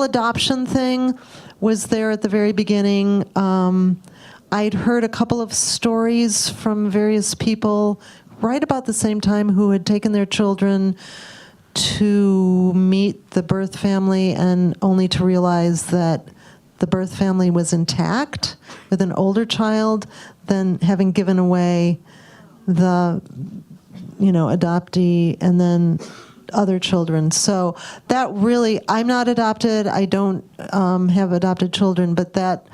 adoption thing was there at the very beginning. I'd heard a couple of stories from various people right about the same time who had taken their children to meet the birth family and only to realize that the birth family was intact with an older child than having given away the, adoptee and then other children. So that really, I'm not adopted. I don't have adopted children, but that,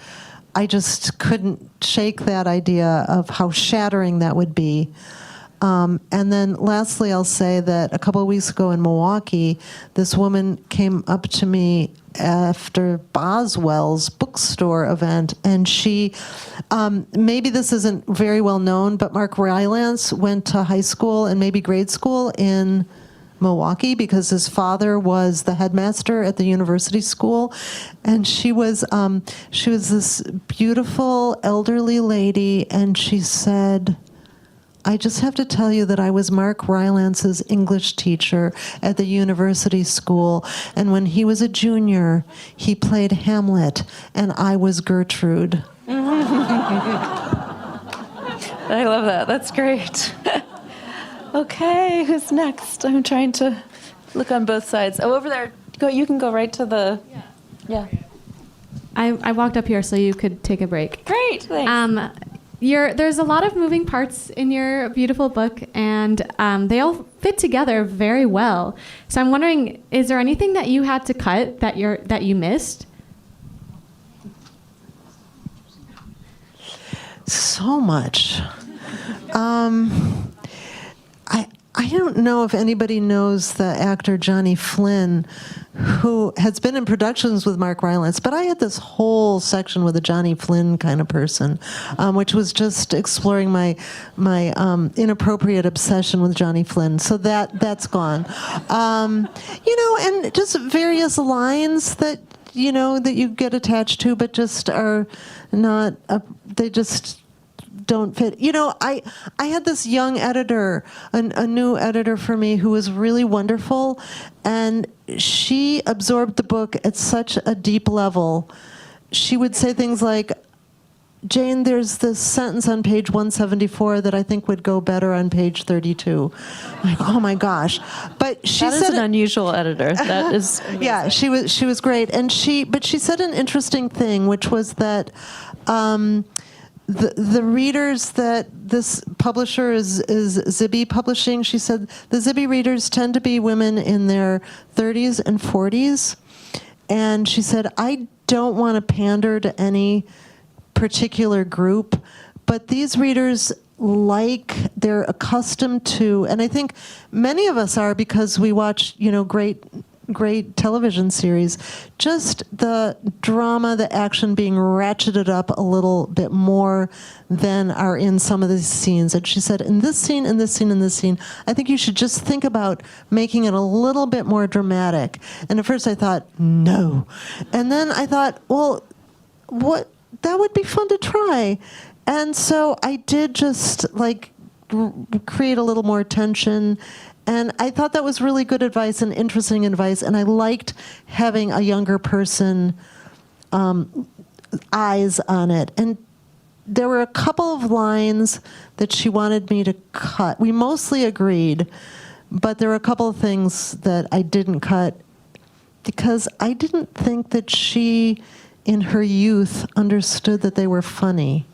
I just couldn't shake that idea of how shattering that would be. And then lastly, I'll say that a couple of weeks ago in Milwaukee, this woman came up to me after Boswell's bookstore event, and she, maybe this isn't very well known, but Mark Rylance went to high school and maybe grade school in Milwaukee because his father was the headmaster at the university school, and she was this beautiful elderly lady, and she said, I just have to tell you that I was Mark Rylance's English teacher at the university school, and when he was a junior, he played Hamlet, and I was Gertrude. I love that. That's great. Okay, who's next? I'm trying to look on both sides. Oh, over there. Go. You can go right to the... Yeah. I walked up here so you could take a break. Great, thanks. There's a lot of moving parts in your beautiful book, and they all fit together very well. So I'm wondering, is there anything that you had to cut that you missed? So much. I don't know if anybody knows the actor Johnny Flynn, who has been in productions with Mark Rylance, but I had this whole section with a Johnny Flynn kind of person, which was just exploring my inappropriate obsession with Johnny Flynn. So that's gone. And just various lines that you get attached to, but just are not. They just don't fit. I had this young editor, a new editor for me, who was really wonderful, and she absorbed the book at such a deep level. She would say things like, Jane, there's this sentence on page 174 that I think would go better on page 32. I'm like, oh my gosh. But she that said is an unusual editor. That is amazing. Yeah, she was great. And she said an interesting thing, which was that the readers that this publisher is Zibby Publishing, she said the Zibby readers tend to be women in their 30s and 40s. And she said, I don't want to pander to any particular group, but these readers they're accustomed to, and I think many of us are because we watch, great television series, just the drama, the action being ratcheted up a little bit more than are in some of these scenes. And she said, in this scene, in this scene, in this scene, I think you should just think about making it a little bit more dramatic. And at first I thought, no. And then I thought, well, that would be fun to try. And so I did just create a little more tension. And I thought that was really good advice and interesting advice. And I liked having a younger person eyes on it. And there were a couple of lines that she wanted me to cut. We mostly agreed, but there were a couple of things that I didn't cut because I didn't think that she, in her youth, understood that they were funny.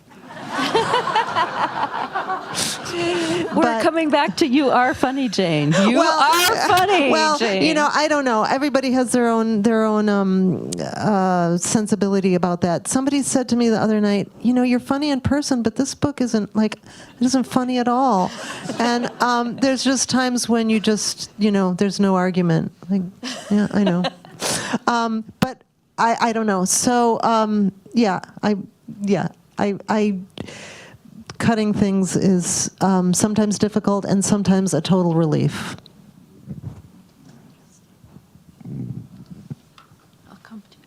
We're coming back to you are funny, Jane. You are funny, Jane. I don't know. Everybody has their own sensibility about that. Somebody said to me the other night, you're funny in person, but this book isn't funny at all. And there's just times when you just, there's no argument. Yeah, I know. But I don't know. So I cutting things is sometimes difficult and sometimes a total relief. I'll come to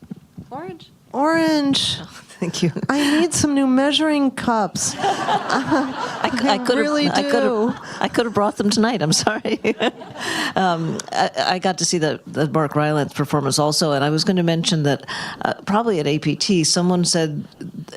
Orange. Orange. Oh, thank you. I need some new measuring cups. I could have brought them tonight. I'm sorry. I got to see the Mark Rylance performance also, and I was going to mention that probably at APT, someone said,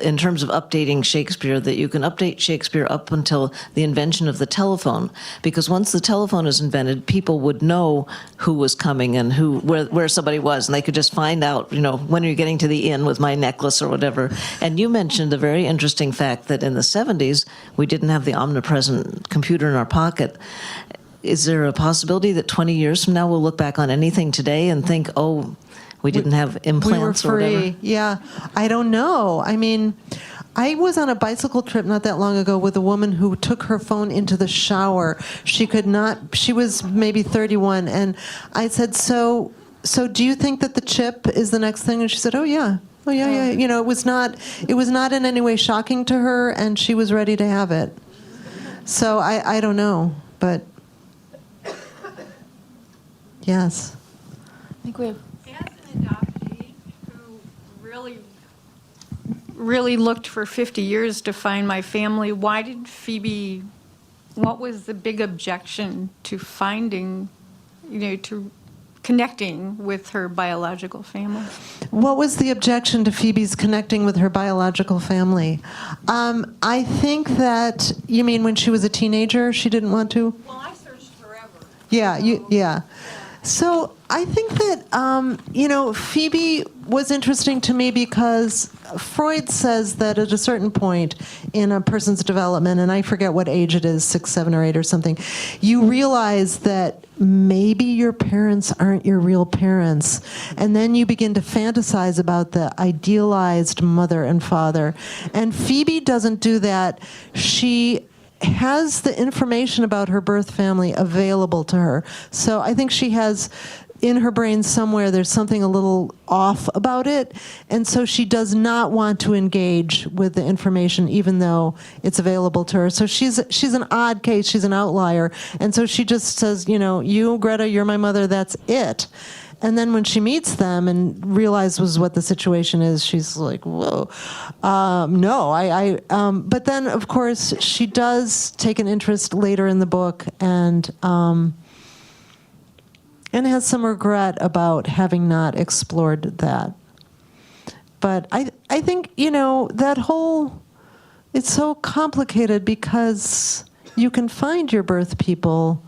in terms of updating Shakespeare, that you can update Shakespeare up until the invention of the telephone, because once the telephone is invented, people would know who was coming and where somebody was, and they could just find out, when are you getting to the inn with my necklace or whatever. And you mentioned a very interesting fact that in the 70s, we didn't have the omnipresent computer in our pocket. Is there a possibility that 20 years from now we'll look back on anything today and think, oh, we didn't have implants we were free. or whatever? Yeah, I don't know. I mean, I was on a bicycle trip not that long ago with a woman who took her phone into the shower. She was maybe 31, and I said, so do you think that the chip is the next thing? And she said, oh yeah. Oh yeah. It was not in any way shocking to her, and she was ready to have it. So I don't know, but yes. I think we have. As an adoptee who really looked for 50 years to find my family, what was the big objection to finding, to connecting with her biological family? What was the objection to Phoebe's connecting with her biological family? I think that, you mean when she was a teenager, she didn't want to? Well, I searched forever. Yeah. So I think that, Phoebe was interesting to me because Freud says that at a certain point in a person's development, and I forget what age it is, 6, 7, or 8 or something, you realize that maybe your parents aren't your real parents. And then you begin to fantasize about the idealized mother and father. And Phoebe doesn't do that. She has the information about her birth family available to her. So I think she has in her brain somewhere there's something a little off about it, and so she does not want to engage with the information even though it's available to her. So she's an odd case, she's an outlier, and so she just says, you, Greta, you're my mother, that's it. And then when she meets them and realizes what the situation is, she's like, whoa, no, but then, of course, she does take an interest later in the book and has some regret about having not explored that. But I think, that whole, it's so complicated because you can find your birth people,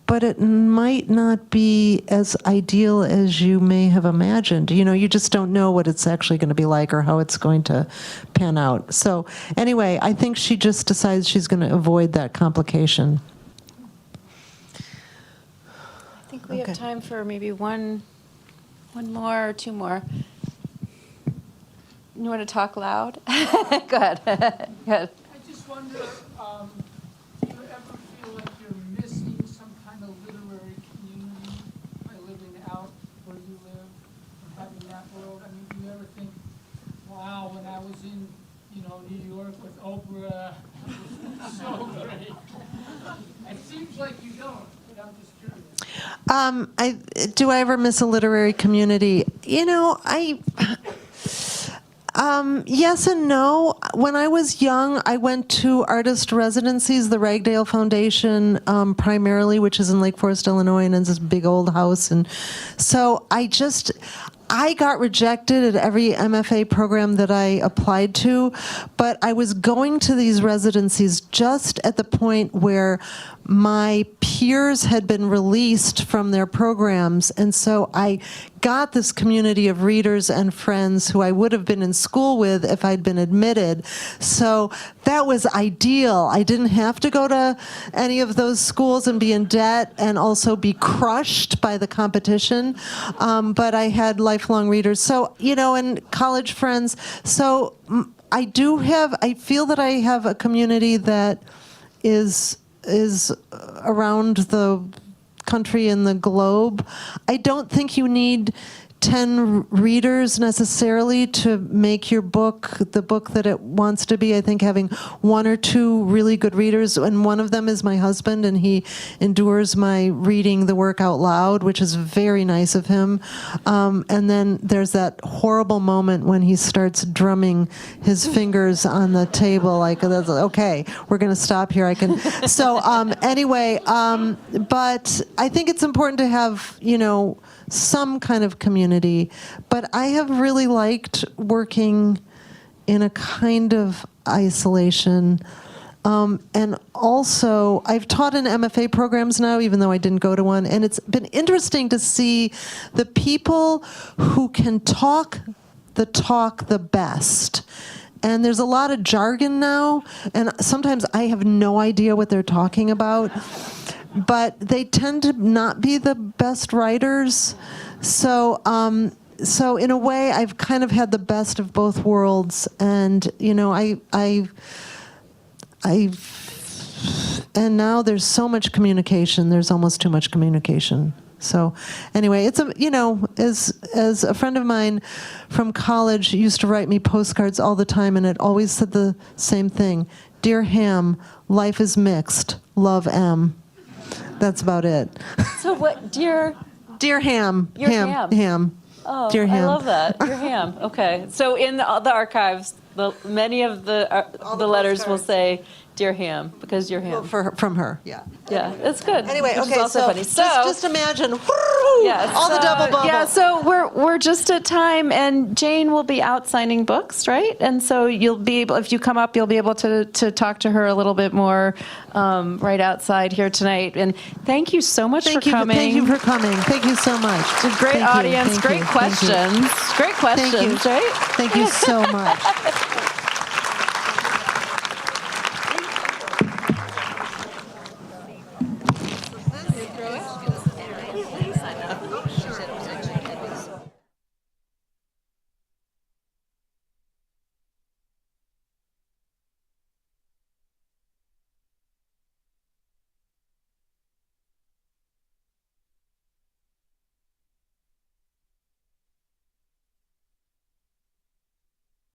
but it might not be as ideal as you may have imagined. You just don't know what it's actually going to be like or how it's going to pan out. So anyway, I think she just decides she's going to avoid that complication. I think we have time for maybe one One more or two more. You want to talk loud? Go ahead. Go ahead. I just wonder, do you ever feel like you're missing some kind of literary community by living out where you live and having that world? I mean, do you ever think, wow, when I was in, New York with Oprah, it was so great. It seems like you don't, but I'm just curious. Do I ever miss a literary community? Yes and no. When I was young, I went to artist residencies, the Ragdale Foundation primarily, which is in Lake Forest, Illinois, and it's this big old house. And so I got rejected at every MFA program that I applied to, but I was going to these residencies just at the point where my peers had been released from their programs, and so I got this community of readers and friends who I would have been in school with if I'd been admitted. So that was ideal. I didn't have to go to any of those schools and be in debt and also be crushed by the competition, but I had lifelong readers. So, and college friends. So I feel that I have a community that is around the country and the globe. I don't think you need 10 readers necessarily to make your book the book that it wants to be. I think having one or two really good readers, and one of them is my husband, and he endures my reading the work out loud, which is very nice of him. And then there's that horrible moment when he starts drumming his fingers on the table, like, okay, we're going to stop here. Anyway, but I think it's important to have, some kind of community, but I have really liked working in a kind of isolation. And also, I've taught in MFA programs now, even though I didn't go to one, and it's been interesting to see the people who can talk the best. And there's a lot of jargon now, and sometimes I have no idea what they're talking about. But they tend to not be the best writers. So in a way, I've kind of had the best of both worlds. And, and now there's so much communication. There's almost too much communication. So anyway, it's as a friend of mine from college used to write me postcards all the time, and it always said the same thing. Dear Ham, life is mixed. Love, M. That's about it. So what, dear Ham. Your Ham. Oh, Dear Ham. I love that. Dear Ham. Okay. So in the archives, many of the letters will say, Dear Ham, because you're Ham. From her, yeah. Yeah, that's good. Anyway, which is okay, also so funny. just imagine, all the double bubble. Yeah, so we're just at time, and Jane will be out signing books, right? And so you'll be able, if you come up, you'll be able to talk to her a little bit more right outside here tonight. And thank you so much for coming. Thank you for coming. Thank you so much. It's a great audience, great questions. Great questions, right? Thank you so much.